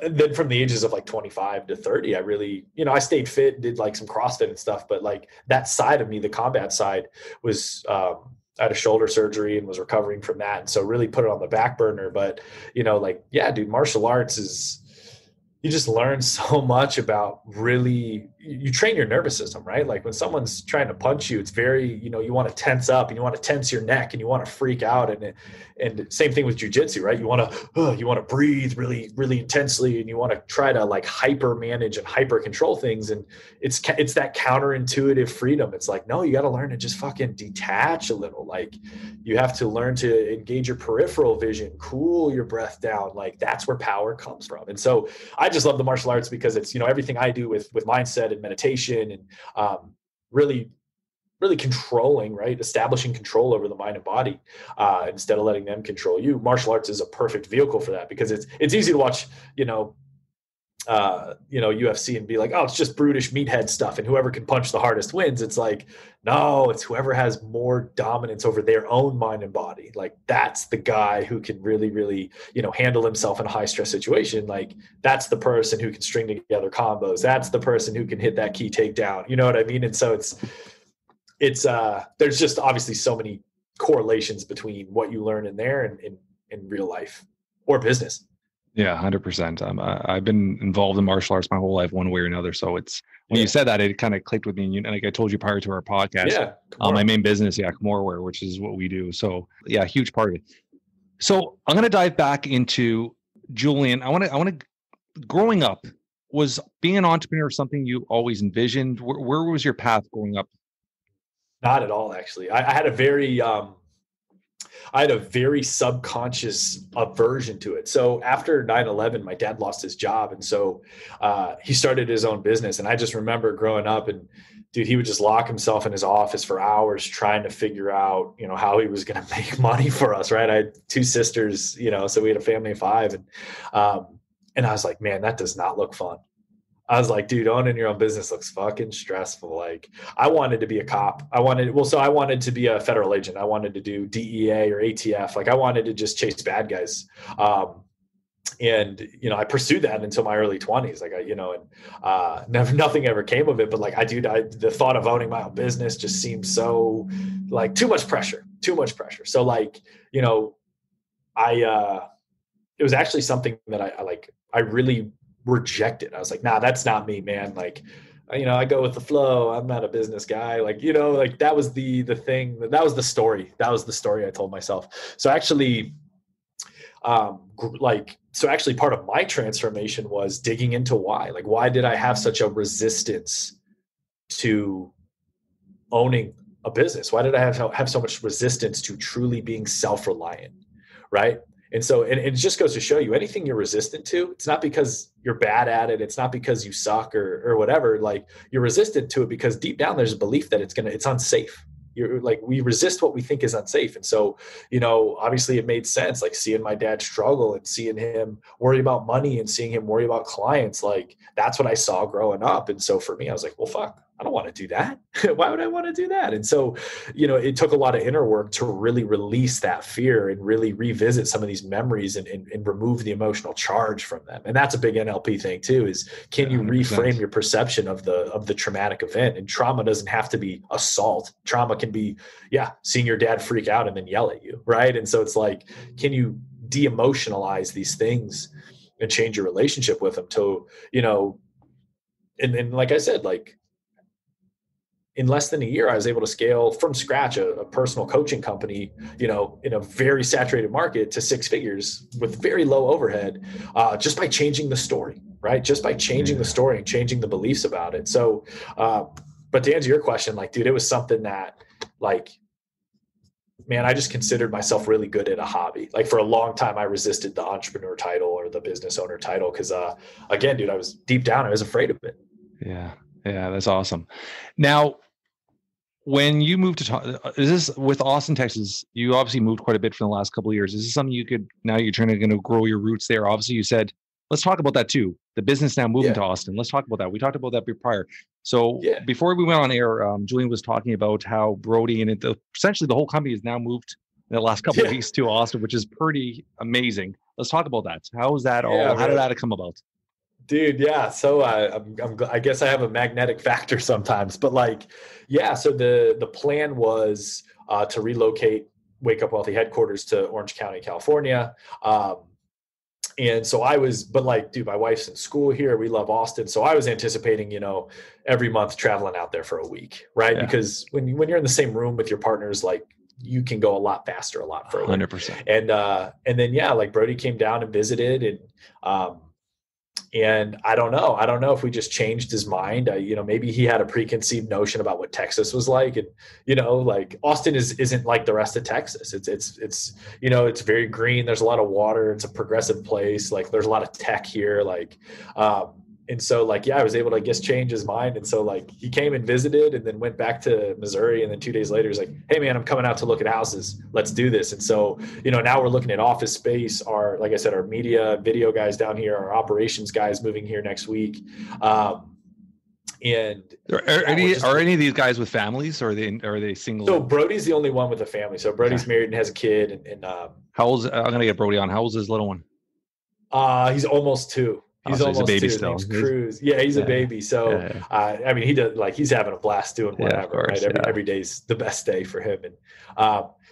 then from the ages of like 25 to 30, I really, I stayed fit, did like some CrossFit and stuff, but like that side of me, the combat side was, I had a shoulder surgery and was recovering from that. And so really put it on the back burner. But, yeah, dude, martial arts is, you just learn so much about really, you train your nervous system, right? Like when someone's trying to punch you, it's very, you want to tense up and you want to tense your neck and you want to freak out. And same thing with jujitsu, right? You want to breathe really, really intensely, and you want to try to like hyper manage and hyper control things. And it's that counterintuitive freedom. It's like, no, you got to learn to just fucking detach a little. Like you have to learn to engage your peripheral vision, cool your breath down. Like that's where power comes from. And so I just love the martial arts because it's, everything I do with mindset and meditation and really controlling, right? Establishing control over the mind and body instead of letting them control you. Martial arts is a perfect vehicle for that because it's easy to watch, UFC and be like, oh, it's just brutish meathead stuff, and whoever can punch the hardest wins. It's like, no, it's whoever has more dominance over their own mind and body. Like that's the guy who can really, really, handle himself in a high stress situation. Like that's the person who can string together combos. That's the person who can hit that key takedown. You know what I mean? And so it's there's just obviously so many correlations between what you learn in there and in real life or business. Yeah, 100%. I've been involved in martial arts my whole life, one way or another. So it's when you said that, it kind of clicked with me. And like I told you prior to our podcast, my main business, Kimura, which is what we do. So yeah, huge part of it. So I'm going to dive back into Julian. I want to. Growing up, was being an entrepreneur something you always envisioned? Where was your path growing up? Not at all, actually. I had a very subconscious aversion to it. So after 9/11, my dad lost his job. And so he started his own business. And I just remember growing up and dude, he would just lock himself in his office for hours trying to figure out, how he was going to make money for us. Right. I had 2 sisters, so we had a family of 5. And I was like, man, that does not look fun. I was like, dude, owning your own business looks fucking stressful. Like I wanted to be a cop. I wanted to be a federal agent. I wanted to do DEA or ATF. Like I wanted to just chase bad guys. And, I pursued that until my early 20s. Like, nothing ever came of it. But like, the thought of owning my own business just seemed so like too much pressure. So like, it was actually something that I really rejected. I was like, nah, that's not me, man. Like, I go with the flow. I'm not a business guy. Like, like that was the thing. That was the story. That was the story I told myself. So actually, actually part of my transformation was digging into why. Like, why did I have such a resistance to owning a business? Why did I have so much resistance to truly being self-reliant? Right. And so, and it just goes to show you anything you're resistant to, it's not because you're bad at it. It's not because you suck or whatever. Like you're resistant to it because deep down there's a belief that it's unsafe. You're like, we resist what we think is unsafe. And so, obviously it made sense, like seeing my dad struggle and seeing him worry about money and seeing him worry about clients. Like that's what I saw growing up. And so for me, I was like, well, fuck, I don't want to do that. Why would I want to do that? And so, it took a lot of inner work to really release that fear and really revisit some of these memories and remove the emotional charge from them. And that's a big NLP thing too, is can you 100%. Reframe your perception of the traumatic event? And trauma doesn't have to be assault. Trauma can be, seeing your dad freak out and then yell at you. Right. And so it's like, can you de-emotionalize these things and change your relationship with them to, and like I said, like, in less than a year, I was able to scale from scratch a personal coaching company, in a very saturated market to 6 figures with very low overhead, just by changing the story, right? Just by changing the story and changing the beliefs about it. So, but to answer your question, like, dude, it was something that like man, I just considered myself really good at a hobby. Like for a long time, I resisted the entrepreneur title or the business owner title. Cause, again, dude, I was deep down, I was afraid of it. Yeah. Yeah. That's awesome. Now, when you moved to, is this with Austin, Texas? You obviously moved quite a bit for the last couple of years. Is this something you could, now you're trying to grow your roots there? Obviously you said, let's talk about that too. The business now moving to Austin. Let's talk about that. We talked about that prior. So before we went on air, Julian was talking about how Brody and essentially the whole company has now moved in the last couple of weeks to Austin, which is pretty amazing. Let's talk about that. How is that all? How did that come about? Dude, yeah. So I guess I have a magnetic factor sometimes, but like, yeah. So the plan was to relocate Wake Up Wealthy headquarters to Orange County, California. And so but like, dude, my wife's in school here. We love Austin. So I was anticipating, every month traveling out there for a week, right? Yeah. Because when you're in the same room with your partners, like you can go a lot faster, a lot further. 100%. And then, like Brody came down and visited and I don't know if we just changed his mind. Maybe he had a preconceived notion about what Texas was like. And, like Austin isn't like the rest of Texas. It's very green. There's a lot of water. It's a progressive place. Like there's a lot of tech here. Like, and so like, I was able to, I guess, change his mind. And so like he came and visited and then went back to Missouri. And then 2 days later, he's like, hey man, I'm coming out to look at houses. Let's do this. And so, now we're looking at office space. Like I said, our media video guys down here, our operations guys moving here next week. And are any of these guys with families or are they single? So Brody's the only one with a family. So Brody's married and has a kid. And how old's, I'm going to get Brody on. How old's his little one? He's almost 2. He's almost a baby 2. still. Cruz. Yeah, he's a baby. So, he does he's having a blast doing whatever, right? Every day's the best day for him. And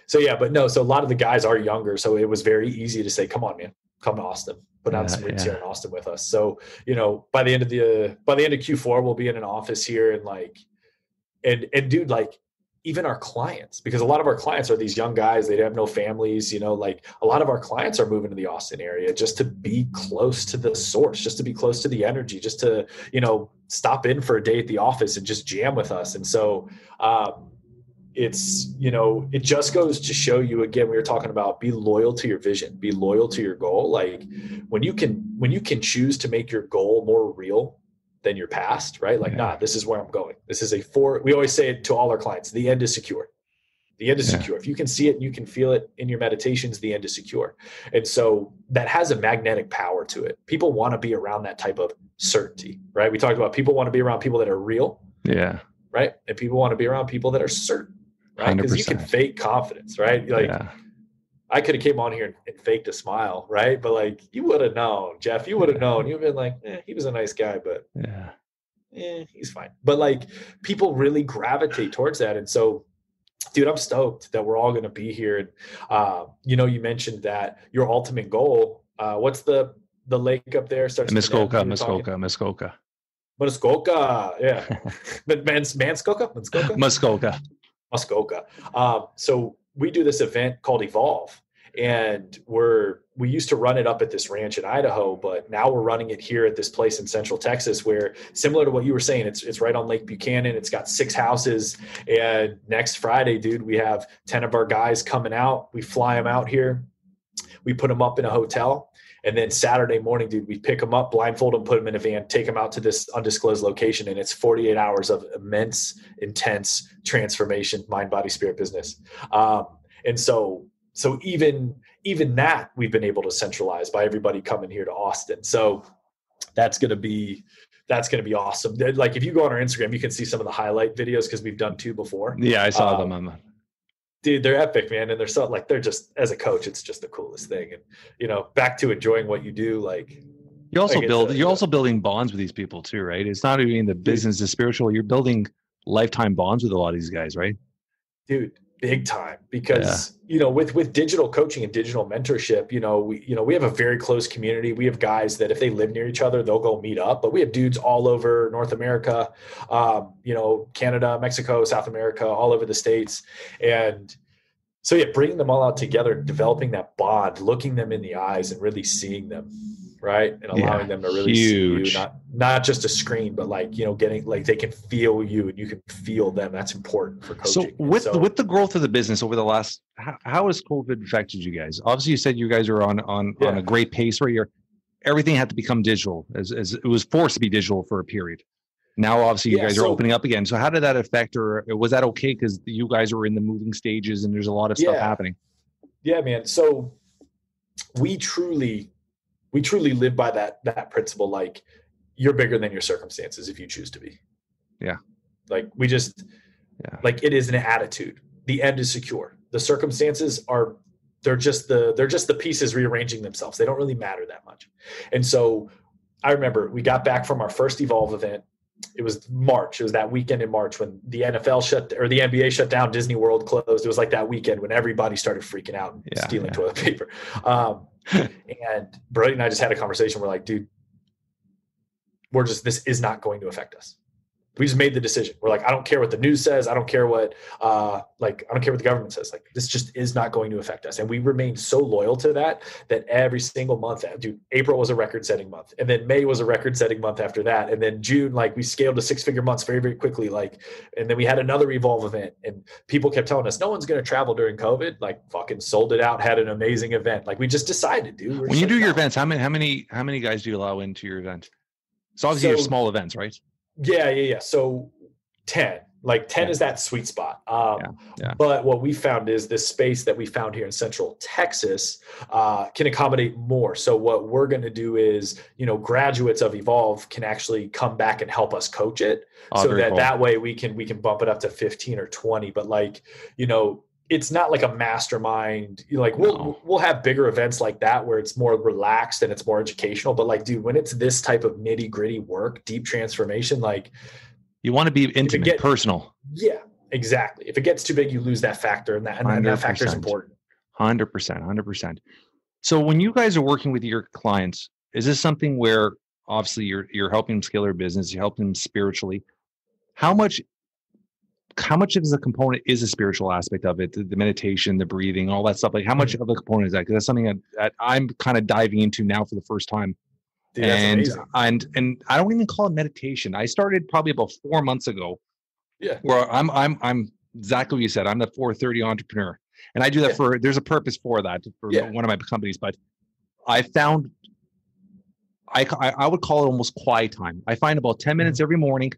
so a lot of the guys are younger. So it was very easy to say, come on, man, come to Austin, put on some roots here in Austin with us. So, by the end of Q4, we'll be in an office here and dude, like, even our clients, because a lot of our clients are these young guys, they have no families, like a lot of our clients are moving to the Austin area just to be close to the source, just to be close to the energy, just to, stop in for a day at the office and just jam with us. And so, it's, it just goes to show you, again, we were talking about be loyal to your vision, be loyal to your goal. Like when you can choose to make your goal more real than your past, right? Like, this is where I'm going. This is we always say it to all our clients, the end is secure. The end is secure. If you can see it and you can feel it in your meditations, the end is secure. And so that has a magnetic power to it. People want to be around that type of certainty, right? We talked about people want to be around people that are real. Yeah. Right. And people want to be around people that are certain, right? Because you can fake confidence, right? Like, I could have came on here and faked a smile, right? But like, you would have known, Jeff, you would have known. You've been like, he was a nice guy, but he's fine. But like, people really gravitate towards that. And so, dude, I'm stoked that we're all going to be here. And, you mentioned that your ultimate goal, what's the lake up there? Muskoka. Yeah. Muskoka. So we do this event called Evolve, and we used to run it up at this ranch in Idaho, but now we're running it here at this place in Central Texas, where similar to what you were saying, it's right on Lake Buchanan. It's got 6 houses, and next Friday, dude, we have 10 of our guys coming out. We fly them out here. We put them up in a hotel. And then Saturday morning, dude, we pick them up, blindfold them, put them in a van, take them out to this undisclosed location. And it's 48 hours of immense, intense transformation, mind, body, spirit business. And so even that we've been able to centralize by everybody coming here to Austin. So that's going to be awesome. Like if you go on our Instagram, you can see some of the highlight videos because we've done 2 before. Yeah, I saw them. Dude, they're epic, man. And they're just, as a coach, it's just the coolest thing. And, back to enjoying what you do. Like you're also building bonds with these people too, right? It's not even the business, the spiritual, you're building lifetime bonds with a lot of these guys, right? Dude, big time. Because, with digital coaching and digital mentorship, we have a very close community. We have guys that if they live near each other, they'll go meet up, but we have dudes all over North America, Canada, Mexico, South America, all over the States. And so bringing them all out together, developing that bond, looking them in the eyes and really seeing them. right? And allowing them to really huge. see you, not just a screen, but like, you know, getting like they can feel you and you can feel them. That's important for coaching. So with the growth of the business over the last, how has COVID affected you guys? Obviously, you said you guys are on a great pace where everything had to become digital, as it was forced to be digital for a period. Now, obviously, you guys are opening up again. So how did that affect, or was that okay because you guys are in the moving stages and there's a lot of stuff happening? Yeah, man. So we truly live by that principle. Like, you're bigger than your circumstances if you choose to be. Yeah. Like like it is an attitude. The end is secure. The circumstances they're just the pieces rearranging themselves. They don't really matter that much. And so I remember we got back from our first Evolve event. It was March. It was that weekend in March when the NFL or the NBA shut down, Disney World closed. It was like that weekend when everybody started freaking out and stealing toilet paper. And Brody and I just had a conversation. We're like, dude, this is not going to affect us. We just made the decision. We're like, I don't care what the news says. I don't care what, I don't care what the government says. Like, this just is not going to affect us. And we remained so loyal to that every single month, dude, April was a record-setting month. And then May was a record-setting month after that. And then June, like, we scaled to 6-figure months very, very quickly. Like, and then we had another Evolve event and people kept telling us, no one's going to travel during COVID. Like, fucking sold it out, had an amazing event. Like, we just decided, dude. When you do your events, how many guys do you allow into your event? So obviously you're small events, right? Yeah. So 10, like 10 is that sweet spot. But what we found is this space that we found here in Central Texas can accommodate more. So what we're going to do is, you know, graduates of Evolve can actually come back and help us coach it. That way we can bump it up to 15 or 20. But like, you know, it's not like a mastermind. Like we'll have bigger events like that where it's more relaxed and it's more educational. But like, dude, when it's this type of nitty gritty work, deep transformation, like you want to be intimate, personal. Yeah, exactly. If it gets too big, you lose that factor, and that factor is important. 100%. So when you guys are working with your clients, is this something where obviously you're helping them scale their business, you're helping them spiritually? How much of the component is a spiritual aspect of it, the meditation, the breathing, all that stuff? Like how much of a component is that? Because that's something that I'm kind of diving into now for the first time. Dude, that's amazing. And I don't even call it meditation. I started probably about 4 months ago. Yeah. Where I'm exactly what you said. I'm the 430 entrepreneur. And I do that there's a purpose for that for one of my companies. But I found I would call it almost quiet time. I find about 10 minutes every morning.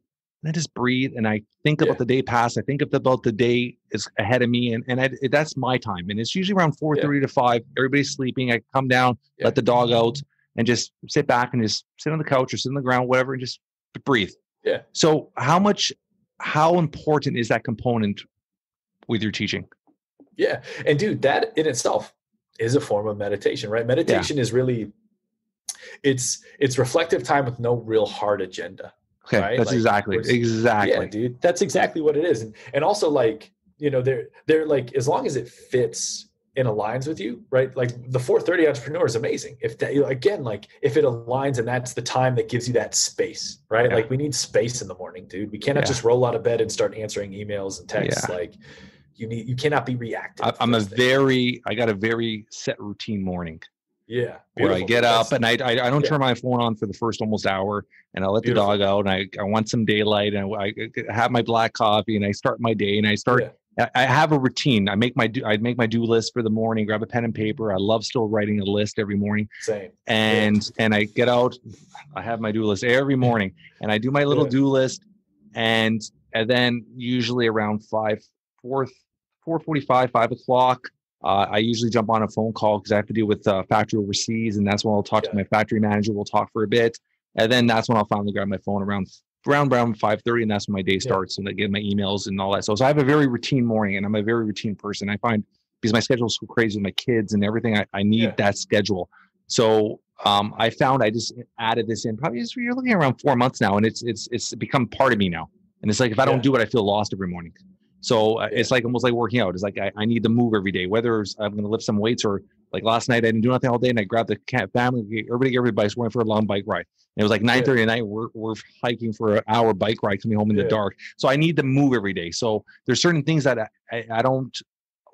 And I just breathe and I think about the day past. I think about the day is ahead of me, and that's my time. And it's usually around 4:30 to 5. Everybody's sleeping. I come down, let the dog out, and just sit back and just sit on the couch or sit on the ground, whatever, and just breathe. Yeah. So how important is that component with your teaching? Yeah, and dude, that in itself is a form of meditation, right? Meditation is really it's reflective time with no real hard agenda. Okay, right? That's like, exactly. Yeah, dude, that's exactly what it is. And also, like, you know, they're like, as long as it fits and aligns with you, right? Like the 430 entrepreneur is amazing. If that, again, like if it aligns and that's the time that gives you that space, right? Like we need space in the morning, dude. We cannot just roll out of bed and start answering emails and texts. Like you cannot be reactive. I got a very set routine morning. Yeah. Where I get up and I don't turn my phone on for the first almost hour, and I let the dog out, and I want some daylight, and I have my black coffee, and I start my day, and I have a routine. I make my do list for the morning, grab a pen and paper. I love still writing a list every morning. Same. And I get out, I have my do list every morning, and I do my little do list, and then usually around 4:45, 5 o'clock, I usually jump on a phone call because I have to deal with factory overseas, and that's when I'll talk to my factory manager. We'll talk for a bit, and then that's when I'll finally grab my phone around 5:30, and that's when my day starts, and I get my emails and all that. So I have a very routine morning, and I'm a very routine person. I find because my schedule is so crazy with my kids and everything, I need that schedule. So I found I just added this in. Probably you're looking around 4 months now, and it's become part of me now. And it's like if I don't do it, I feel lost every morning. So it's like almost like working out. It's like I need to move every day, whether I'm going to lift some weights or like last night I didn't do nothing all day, and I grabbed the family, everybody bikes, went for a long bike ride. And it was like 9:30 at night. We're hiking for an hour bike ride, coming home in the dark. So I need to move every day. So there's certain things that I don't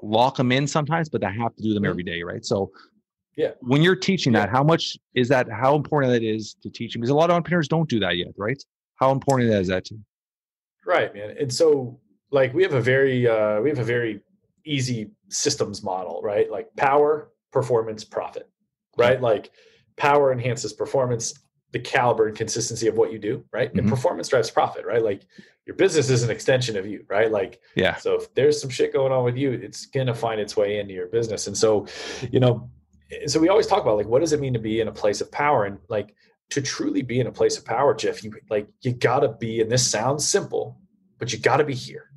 lock them in sometimes, but I have to do them every day, right? So Yeah. When you're teaching that, how important that is to teaching? Because a lot of entrepreneurs don't do that yet, right? How important is that to you? Right, man. And so like we have a very easy systems model, right? Like power, performance, profit, right? Okay. Like power enhances performance, the caliber and consistency of what you do, right? And performance drives profit, right? Like your business is an extension of you, right? Like, Yeah. so if there's some shit going on with you, it's going to find its way into your business. And so, so we always talk about like, what does it mean to be in a place of power? And like, to truly be in a place of power, Jeff, you gotta be, and this sounds simple, but you gotta be here.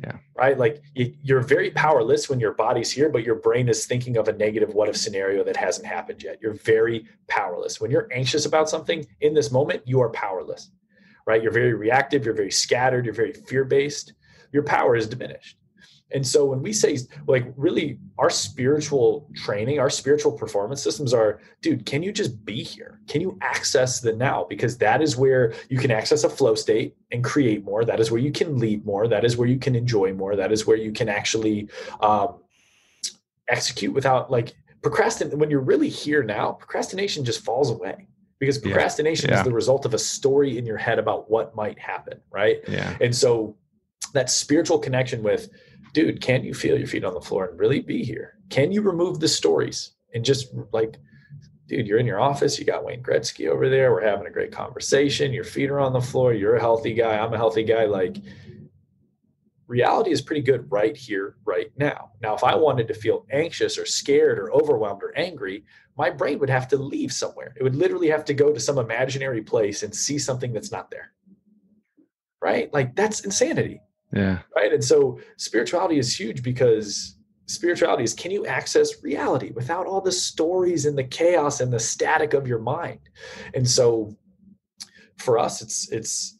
Yeah. Right. Like you're very powerless when your body's here, but your brain is thinking of a negative what if scenario that hasn't happened yet. You're very powerless. When you're anxious about something in this moment, you are powerless, right? You're very reactive. You're very scattered. You're very fear-based. Your power is diminished. And so when we say like really our spiritual training, our spiritual performance systems are, dude, can you just be here? Can you access the now? Because that is where you can access a flow state and create more. That is where you can lead more. That is where you can enjoy more. That is where you can actually execute without like procrastinate. When you're really here now, procrastination just falls away. Because procrastination is the result of a story in your head about what might happen, right? Yeah. And so that spiritual connection with, dude, can you feel your feet on the floor and really be here? Can you remove the stories and just like, dude, you're in your office, you got Wayne Gretzky over there, we're having a great conversation, your feet are on the floor, you're a healthy guy, I'm a healthy guy. Like reality is pretty good right here, right now. Now, if I wanted to feel anxious or scared or overwhelmed or angry, my brain would have to leave somewhere. It would literally have to go to some imaginary place and see something that's not there. Right? Like that's insanity. Yeah. Right. And so spirituality is huge because spirituality is, can you access reality without all the stories and the chaos and the static of your mind? And so for us, it's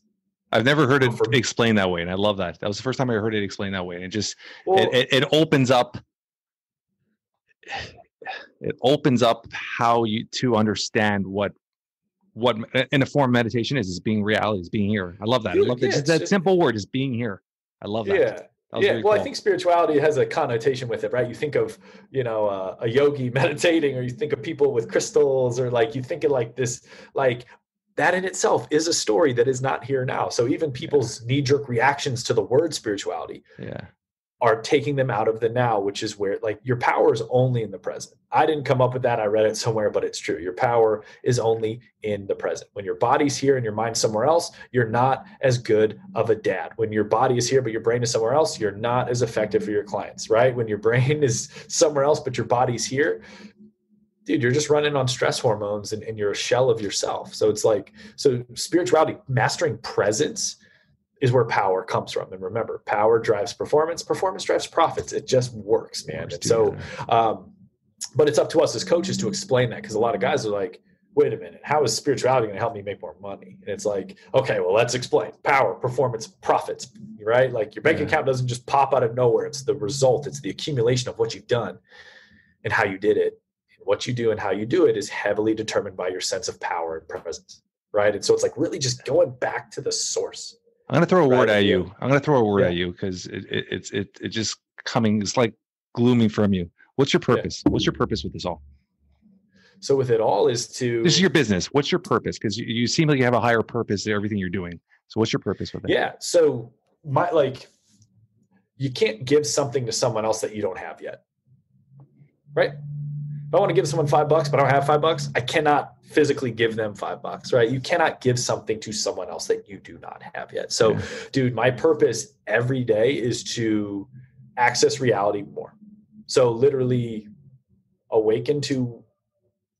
I've never heard it explained that way. And I love that. That was the first time I heard it explained that way. And it just, it opens up how you to understand what in a form of meditation is being reality, is being here. I love that. I love that. Just that simple word is being here. I love that. Yeah. Really cool. I think spirituality has a connotation with it, right? You think of, a yogi meditating, or you think of people with crystals, or like you think of like this, like that in itself is a story that is not here now. So even people's knee-jerk reactions to the word spirituality are taking them out of the now, which is where like your power is only in the present. I didn't come up with that. I read it somewhere, but it's true. Your power is only in the present. When your body's here and your mind's somewhere else, you're not as good of a dad. When your body is here, but your brain is somewhere else, you're not as effective for your clients, right? When your brain is somewhere else, but your body's here, dude, you're just running on stress hormones and you're a shell of yourself. So it's like, so spirituality, mastering presence is where power comes from. And remember, power drives performance, performance drives profits. It just works, man. And so, but it's up to us as coaches to explain that, because a lot of guys are like, wait a minute, how is spirituality going to help me make more money? And it's like, okay, well, let's explain. Power, performance, profits, right? Like your bank account doesn't just pop out of nowhere. It's the result. It's the accumulation of what you've done and how you did it. And what you do and how you do it is heavily determined by your sense of power and presence, right? And so it's like really just going back to the source. I'm going to throw a word at you. I'm going to throw a word at you because it just coming. It's like glooming from you. What's your purpose? What's your purpose with this all? So with it all is to. This is your business. What's your purpose? Because you seem like you have a higher purpose to everything you're doing. So what's your purpose with it? Yeah. So you can't give something to someone else that you don't have yet, right? If I want to give someone $5, but I don't have $5, I cannot physically give them $5, right? You cannot give something to someone else that you do not have yet. So, dude, my purpose every day is to access reality more. So literally awaken to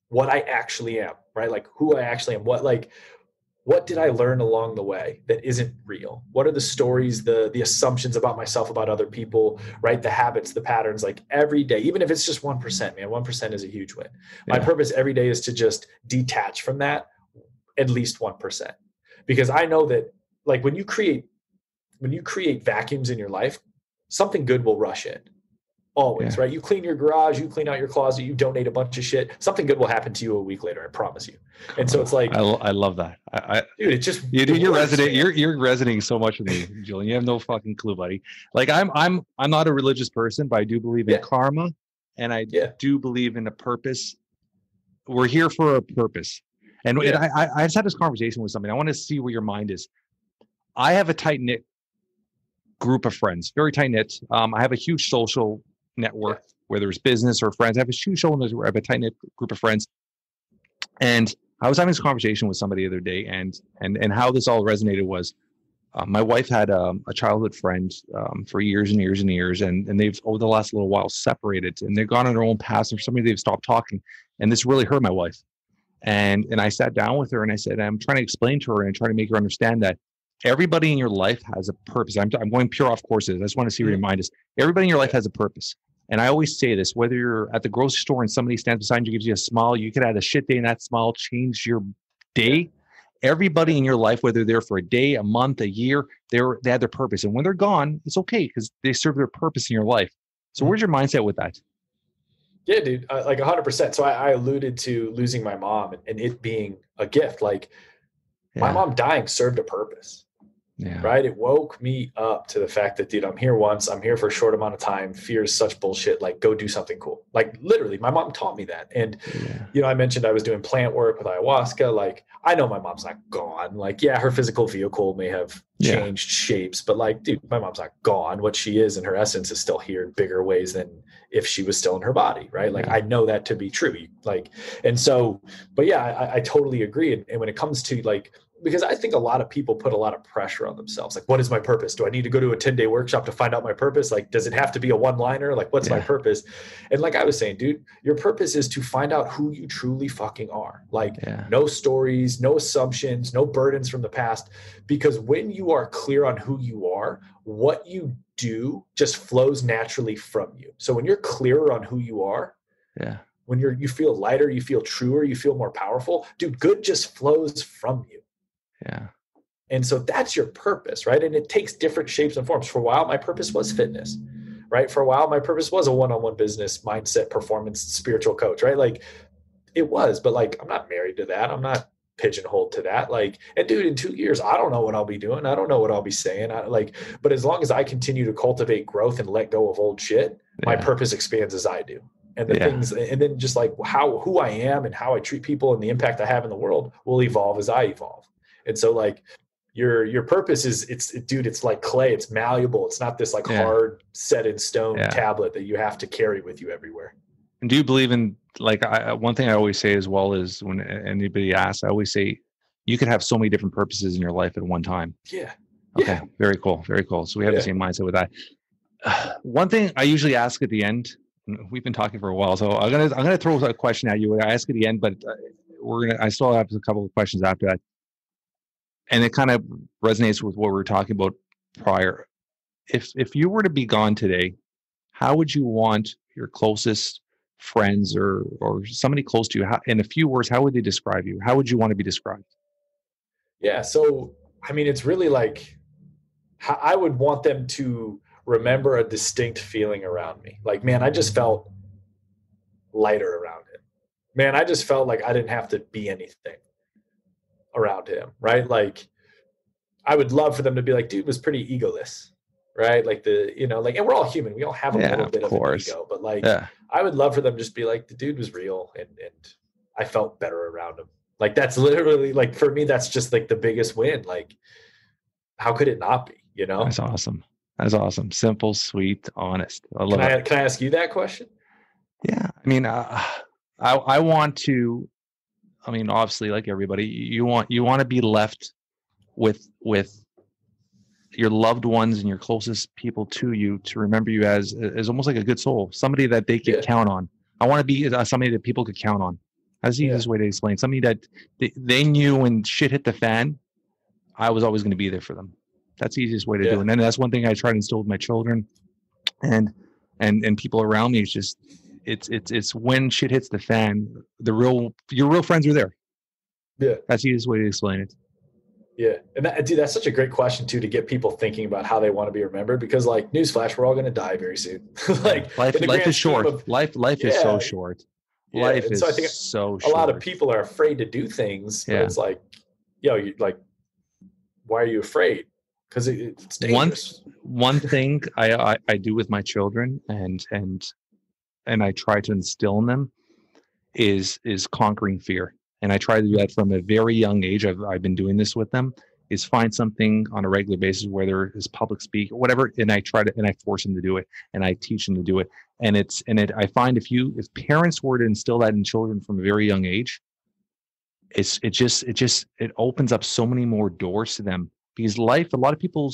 what I actually am, right? Like who I actually am. What did I learn along the way that isn't real? What are the stories, the assumptions about myself, about other people, right? The habits, the patterns, like every day, even if it's just 1%, man, 1% is a huge win. My purpose every day is to just detach from that at least 1%. Because I know that like when you create vacuums in your life, something good will rush in. Always, right? You clean your garage, you clean out your closet, you donate a bunch of shit. Something good will happen to you a week later, I promise you. And so it's like, I love that. Dude, it just you're resonating. You're resonating so much with me, Julian. You have no fucking clue, buddy. Like I'm not a religious person, but I do believe in karma, and I do believe in a purpose we're here for a purpose. And Yeah. I just had this conversation with somebody. I want to see where your mind is. I have a tight knit group of friends, very tight knit. I have a huge social network, whether it's business or friends. I have a huge social network. I have a tight knit group of friends. And I was having this conversation with somebody the other day, and how this all resonated was, my wife had a childhood friend for years and years and years, and they've over the last little while separated, and they've gone on their own paths. And for some reason, they've stopped talking, and this really hurt my wife. And I sat down with her and I said, I'm trying to explain to her and try to make her understand that everybody in your life has a purpose. I'm going pure off courses. I just want to see where your mind is. Everybody in your life has a purpose. And I always say this, whether you're at the grocery store and somebody stands beside you, gives you a smile, you could have a shit day and that smile change your day. Everybody in your life, whether they're for a day, a month, a year, they had their purpose. And when they're gone, it's okay because they serve their purpose in your life. So where's your mindset with that? Yeah, dude, like 100%. So I alluded to losing my mom and it being a gift. Like my mom dying served a purpose. Yeah. Right. It woke me up to the fact that, dude, I'm here once, I'm here for a short amount of time. Fear is such bullshit. Like, go do something cool. Like, literally, my mom taught me that. And, I mentioned I was doing plant work with ayahuasca. Like, I know my mom's not gone. Like, her physical vehicle may have changed shapes, but like, dude, my mom's not gone. What she is in her essence is still here in bigger ways than if she was still in her body. Right. Like, I know that to be true. Like, and so, but I totally agree. And when it comes to like, because I think a lot of people put a lot of pressure on themselves. Like, what is my purpose? Do I need to go to a 10-day workshop to find out my purpose? Like, does it have to be a one-liner? Like, what's my purpose? And like I was saying, dude, your purpose is to find out who you truly fucking are. Like, no stories, no assumptions, no burdens from the past. Because when you are clear on who you are, what you do just flows naturally from you. So when you're clearer on who you are, when you feel lighter, you feel truer, you feel more powerful, dude, good just flows from you. Yeah. And so that's your purpose, right? And it takes different shapes and forms. For a while, my purpose was fitness, right? For a while, my purpose was a one-on-one business, mindset, performance, spiritual coach, right? Like it was, but like, I'm not married to that. I'm not pigeonholed to that. Like, and dude, in 2 years, I don't know what I'll be doing. I don't know what I'll be saying. But as long as I continue to cultivate growth and let go of old shit, my purpose expands as I do. And the things, and then just like who I am and how I treat people and the impact I have in the world will evolve as I evolve. And so like your purpose is it's like clay. It's malleable. It's not this like hard set in stone tablet that you have to carry with you everywhere. And do you believe in like, one thing I always say as well is when anybody asks, I always say you could have so many different purposes in your life at one time. Yeah. Okay. Very cool. Very cool. So we have the same mindset with that. One thing I usually ask at the end, we've been talking for a while, so I'm gonna throw a question at you. I ask at the end, but I still have a couple of questions after that. And it kind of resonates with what we were talking about prior. If you were to be gone today, how would you want your closest friends or somebody close to you, in a few words, how would they describe you? How would you want to be described? Yeah. So, I mean, it's really like, I would want them to remember a distinct feeling around me. Like, man, I just felt lighter around him. Man, I just felt like I didn't have to be anything around him, right? Like, I would love for them to be like, dude was pretty egoless, right? Like and we're all human. We all have a little bit of an ego, but like, I would love for them to just be like, the dude was real and I felt better around him. Like, that's literally like, for me, that's just like the biggest win. Like, how could it not be, That's awesome. That's awesome. Simple, sweet, honest. I love it. Can I ask you that question? Yeah. I mean, I want to, obviously, like everybody, you want to be left with your loved ones and your closest people to you to remember you as almost like a good soul, somebody that they could count on. I want to be somebody that people could count on. That's the easiest way to explain. Somebody that they knew when shit hit the fan, I was always going to be there for them. That's the easiest way to do it. And then that's one thing I try to instill with my children and people around me. It's just, it's when shit hits the fan, your real friends are there. Yeah. That's the easiest way to explain it. Yeah. And dude, that's such a great question too, to get people thinking about how they want to be remembered, because like, newsflash, we're all going to die very soon. Like life is short. Life is so short. Yeah. Life is so I think so short. A lot of people are afraid to do things. But it's like, why are you afraid? Because it's dangerous. One thing I do with my children and I try to instill in them is conquering fear. And I try to do that from a very young age. I've been doing this with them, is find something on a regular basis, whether it's public speak or whatever. And I force them to do it, and I teach them to do it. And I find if parents were to instill that in children from a very young age, it opens up so many more doors to them, because a lot of people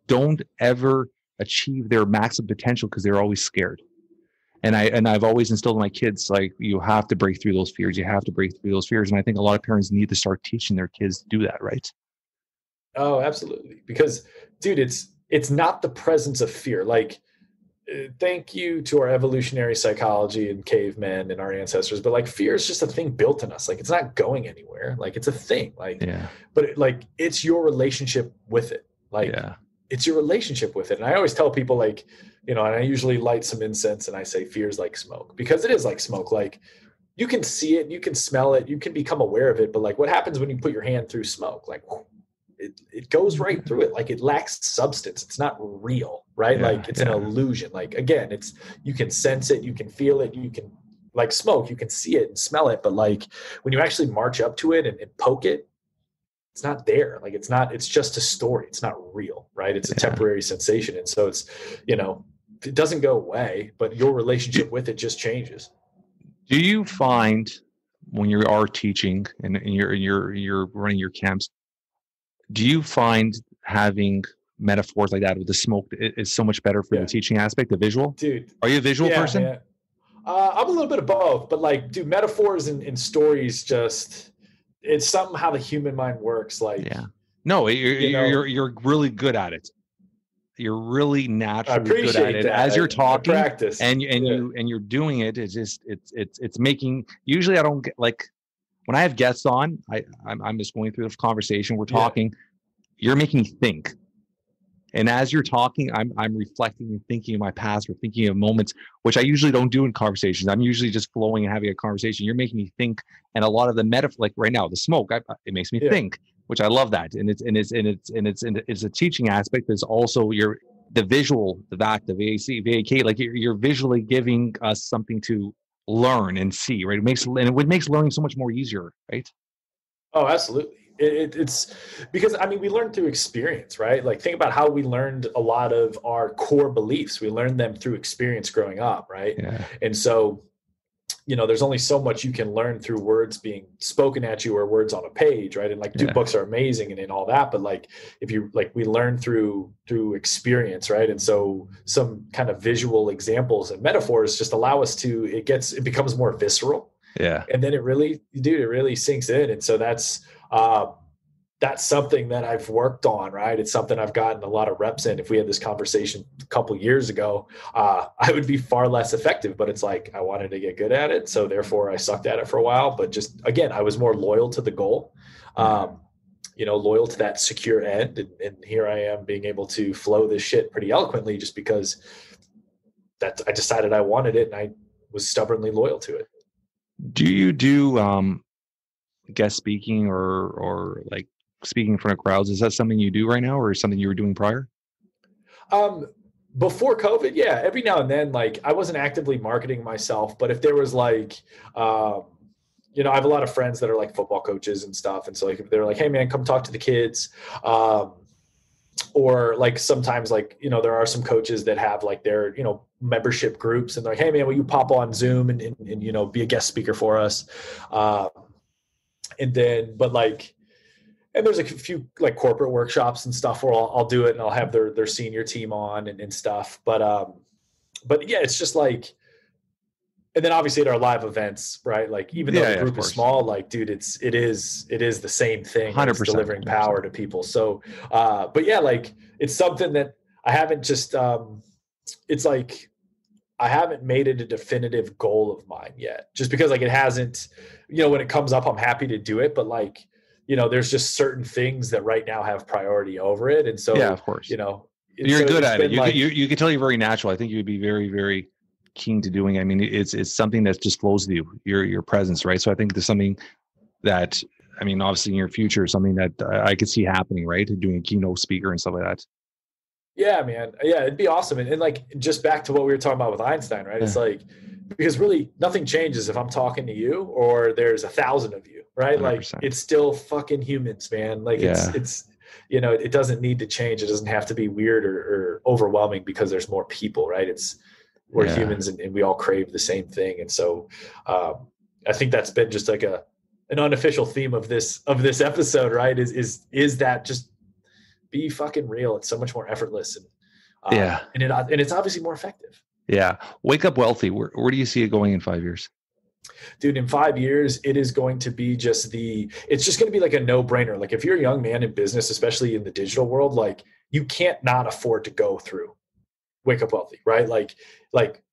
don't ever achieve their maximum potential because they're always scared. And I've always instilled in my kids, like, you have to break through those fears. You have to break through those fears. And I think a lot of parents need to start teaching their kids to do that, right? Oh, absolutely. Because, dude, it's not the presence of fear. Like, thank you to our evolutionary psychology and cavemen and our ancestors, but like, fear is just a thing built in us. Like, it's not going anywhere. Like, it's a thing. Like, yeah. But it's your relationship with it. Like, yeah. It's your relationship with it. And I always tell people, like, and I usually light some incense and I say fear is like smoke, because it is like smoke. Like, you can see it, you can smell it, you can become aware of it. But like, what happens when you put your hand through smoke? Like, it goes right through it. Like, it lacks substance. It's not real, right? Yeah, like, it's an illusion. Like, again, you can sense it, you can feel it, you can, like smoke, you can see it and smell it. But like, when you actually march up to it and poke it, it's not there. Like, it's just a story. It's not real, right? It's a temporary sensation. And so it's, it doesn't go away, but your relationship with it just changes. Do you find when you are teaching and you're running your camps, do you find having metaphors like that with the smoke is so much better for the teaching aspect, the visual? Dude, are you a visual person? Man. I'm a little bit of both, but like, dude, metaphors and stories, just, it's something how the human mind works. Like, no, you're really good at it. You're really naturally good at it as you're talking, practice. and you're doing it. It's just it's making. Usually, I don't get, like, when I have guests on, I'm just going through this conversation. We're talking. You're making me think, and as you're talking, I'm reflecting and thinking of my past or thinking of moments, which I usually don't do in conversations. I'm usually just flowing and having a conversation. You're making me think, and a lot of the metaphor, like right now, the smoke, it makes me think, which I love that, and it's a teaching aspect. There's also the visual, the VAC, the VAK, like you're visually giving us something to learn and see, right? It makes learning so much more easier, right? Oh, absolutely. It's because, I mean, we learn through experience, right? Like, think about how we learned a lot of our core beliefs. We learned them through experience growing up, right? Yeah. And so, there's only so much you can learn through words being spoken at you or words on a page, right? And like, books are amazing and all that, but like, if you like, we learn through experience, right? And so some kind of visual examples and metaphors just allow us to, it becomes more visceral. Yeah. And then it really sinks in. And so that's something that I've worked on, right? It's something I've gotten a lot of reps in. If we had this conversation a couple years ago, I would be far less effective, but it's like, I wanted to get good at it. So therefore I sucked at it for a while, but just, again, I was more loyal to the goal, loyal to that secure end. And here I am being able to flow this shit pretty eloquently just because I decided I wanted it and I was stubbornly loyal to it. Do you do guest speaking or like speaking in front of crowds? Is that something you do right now, or something you were doing prior? Before COVID, yeah, every now and then, like, I wasn't actively marketing myself, but if there was like, I have a lot of friends that are like football coaches and stuff. And so like, if they're like, hey man, come talk to the kids. Or like sometimes like, there are some coaches that have like their, membership groups, and they're like, hey man, will you pop on Zoom and be a guest speaker for us? And there's a few like corporate workshops and stuff where I'll do it and I'll have their senior team on and stuff. But yeah, it's just like, and then obviously at our live events, right? Like, even though the group is small, like, dude, it is the same thing. 100%, delivering power to people. So, but yeah, like, it's something that I haven't just, it's like, I haven't made it a definitive goal of mine yet, just because like it hasn't, when it comes up, I'm happy to do it, but like, there's just certain things that right now have priority over it. And so, of course, you're good at it. You can tell you're very natural. I think you would be very, very keen to doing. I mean, it's something that just flows with you, your presence, right? So I think there's something that, I mean, obviously in your future, something that I could see happening, right? Doing a keynote speaker and stuff like that. Yeah, man. Yeah, it'd be awesome. And like, just back to what we were talking about with Einstein, right? Yeah. It's like, because really nothing changes if I'm talking to you or there's 1,000 of you, right? 100%. Like it's still fucking humans, man. Like it's, you know, it doesn't need to change. It doesn't have to be weird or overwhelming because there's more people, right? We're humans and we all crave the same thing. And so I think that's been just like an unofficial theme of this episode, right? Is that just be fucking real. It's so much more effortless and it's obviously more effective. Yeah. Wake Up Wealthy. Where do you see it going in 5 years? Dude, in 5 years, it is going to be it's just going to be like a no-brainer. Like if you're a young man in business, especially in the digital world, like you can't not afford to go through Wake Up Wealthy, right? Like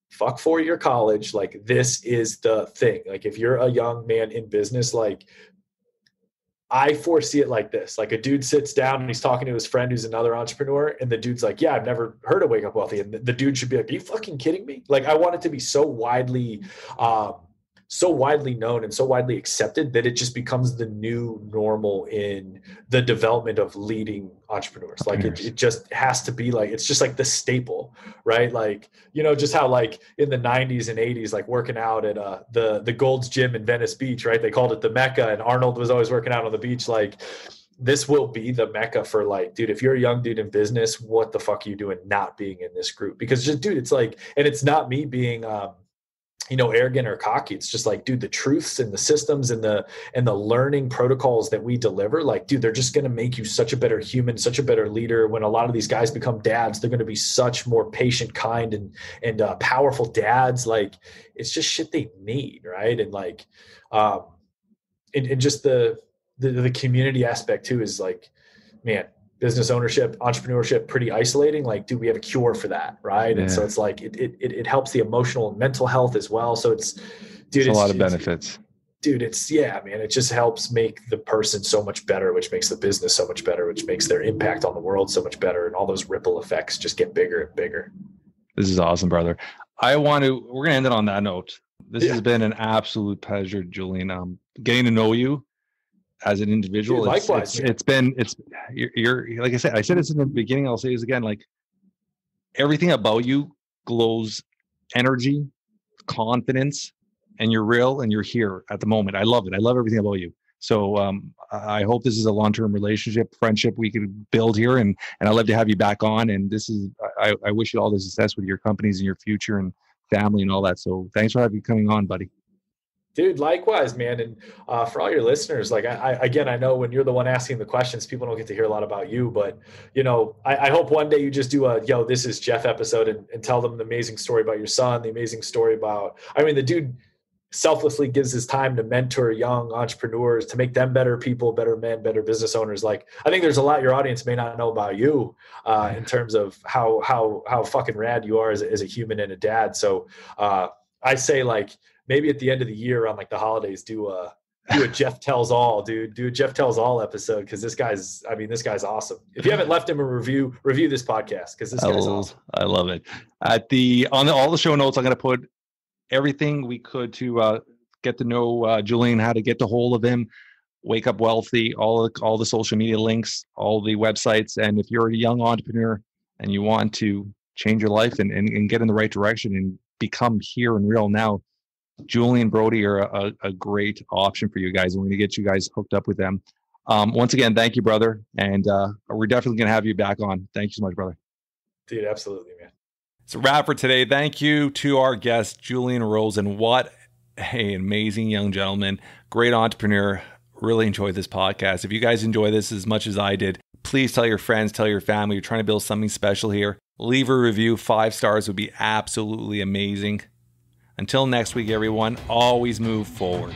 fuck 4-year college. Like this is the thing. Like if you're a young man in business, like I foresee it like this. Like a dude sits down and he's talking to his friend who's another entrepreneur. And the dude's like, yeah, I've never heard of Wake Up Wealthy. And the dude should be like, are you fucking kidding me? Like I want it to be so widely known and so widely accepted that it just becomes the new normal in the development of leading entrepreneurs. Like it just has to be like, it's just like the staple, right? Like, you know, just how like in the 90s and 80s, like working out at the Gold's Gym in Venice Beach, right? They called it the Mecca and Arnold was always working out on the beach. Like this will be the Mecca for like, dude, if you're a young dude in business, what the fuck are you doing not being in this group? Because just, dude, it's like, and it's not me being, you know, arrogant or cocky. It's just like, dude, the truths and the systems and the learning protocols that we deliver, like, dude, they're just going to make you such a better human, such a better leader. When a lot of these guys become dads, they're going to be such more patient, kind, and powerful dads. Like it's just shit they need. Right. And like, and just the community aspect too is like, man, business ownership, entrepreneurship, pretty isolating. Like, dude, we have a cure for that, right? Yeah. And so it's like it helps the emotional and mental health as well. So it's a lot of benefits. Dude, man. It just helps make the person so much better, which makes the business so much better, which makes their impact on the world so much better, and all those ripple effects just get bigger and bigger. This is awesome, brother. We're gonna end it on that note. This has been an absolute pleasure, Julian. Getting to know you as an individual. Dude, likewise. You're like I said this in the beginning, I'll say this again, like everything about you glows energy, confidence, and you're real and you're here at the moment. I love it. I love everything about you. So I hope this is a long-term relationship, friendship we could build here, and I'd love to have you back on. And I wish you all the success with your companies and your future and family and all that. So thanks for coming on, buddy. Dude, likewise, man. And for all your listeners, like I know when you're the one asking the questions, people don't get to hear a lot about you, but you know, I hope one day you just do this is Jeff episode and tell them the amazing story about your son, the amazing story about, the dude selflessly gives his time to mentor young entrepreneurs, to make them better people, better men, better business owners. Like, I think there's a lot your audience may not know about you in terms of how fucking rad you are as a human and a dad. So I say like, maybe at the end of the year around like the holidays, do a Jeff Tells All, dude. Do a Jeff Tells All episode because this guy's awesome. If you haven't left him a review this podcast because this guy's awesome. I love it. On all the show notes, I'm going to put everything we could to get to know Julian, how to get a hold of him, Wake Up Wealthy, all the social media links, all the websites. And if you're a young entrepreneur and you want to change your life and get in the right direction and become here and real now, Julian, Brody are a great option for you guys. We're going to get you guys hooked up with them. Once again, thank you, brother. And we're definitely going to have you back on. Thank you so much, brother. Dude, absolutely, man. It's a wrap for today. Thank you to our guest, Julian Rosen. What an amazing young gentleman. Great entrepreneur. Really enjoyed this podcast. If you guys enjoy this as much as I did, please tell your friends, tell your family. You're trying to build something special here. Leave a review. 5 stars would be absolutely amazing. Until next week, everyone, always move forward.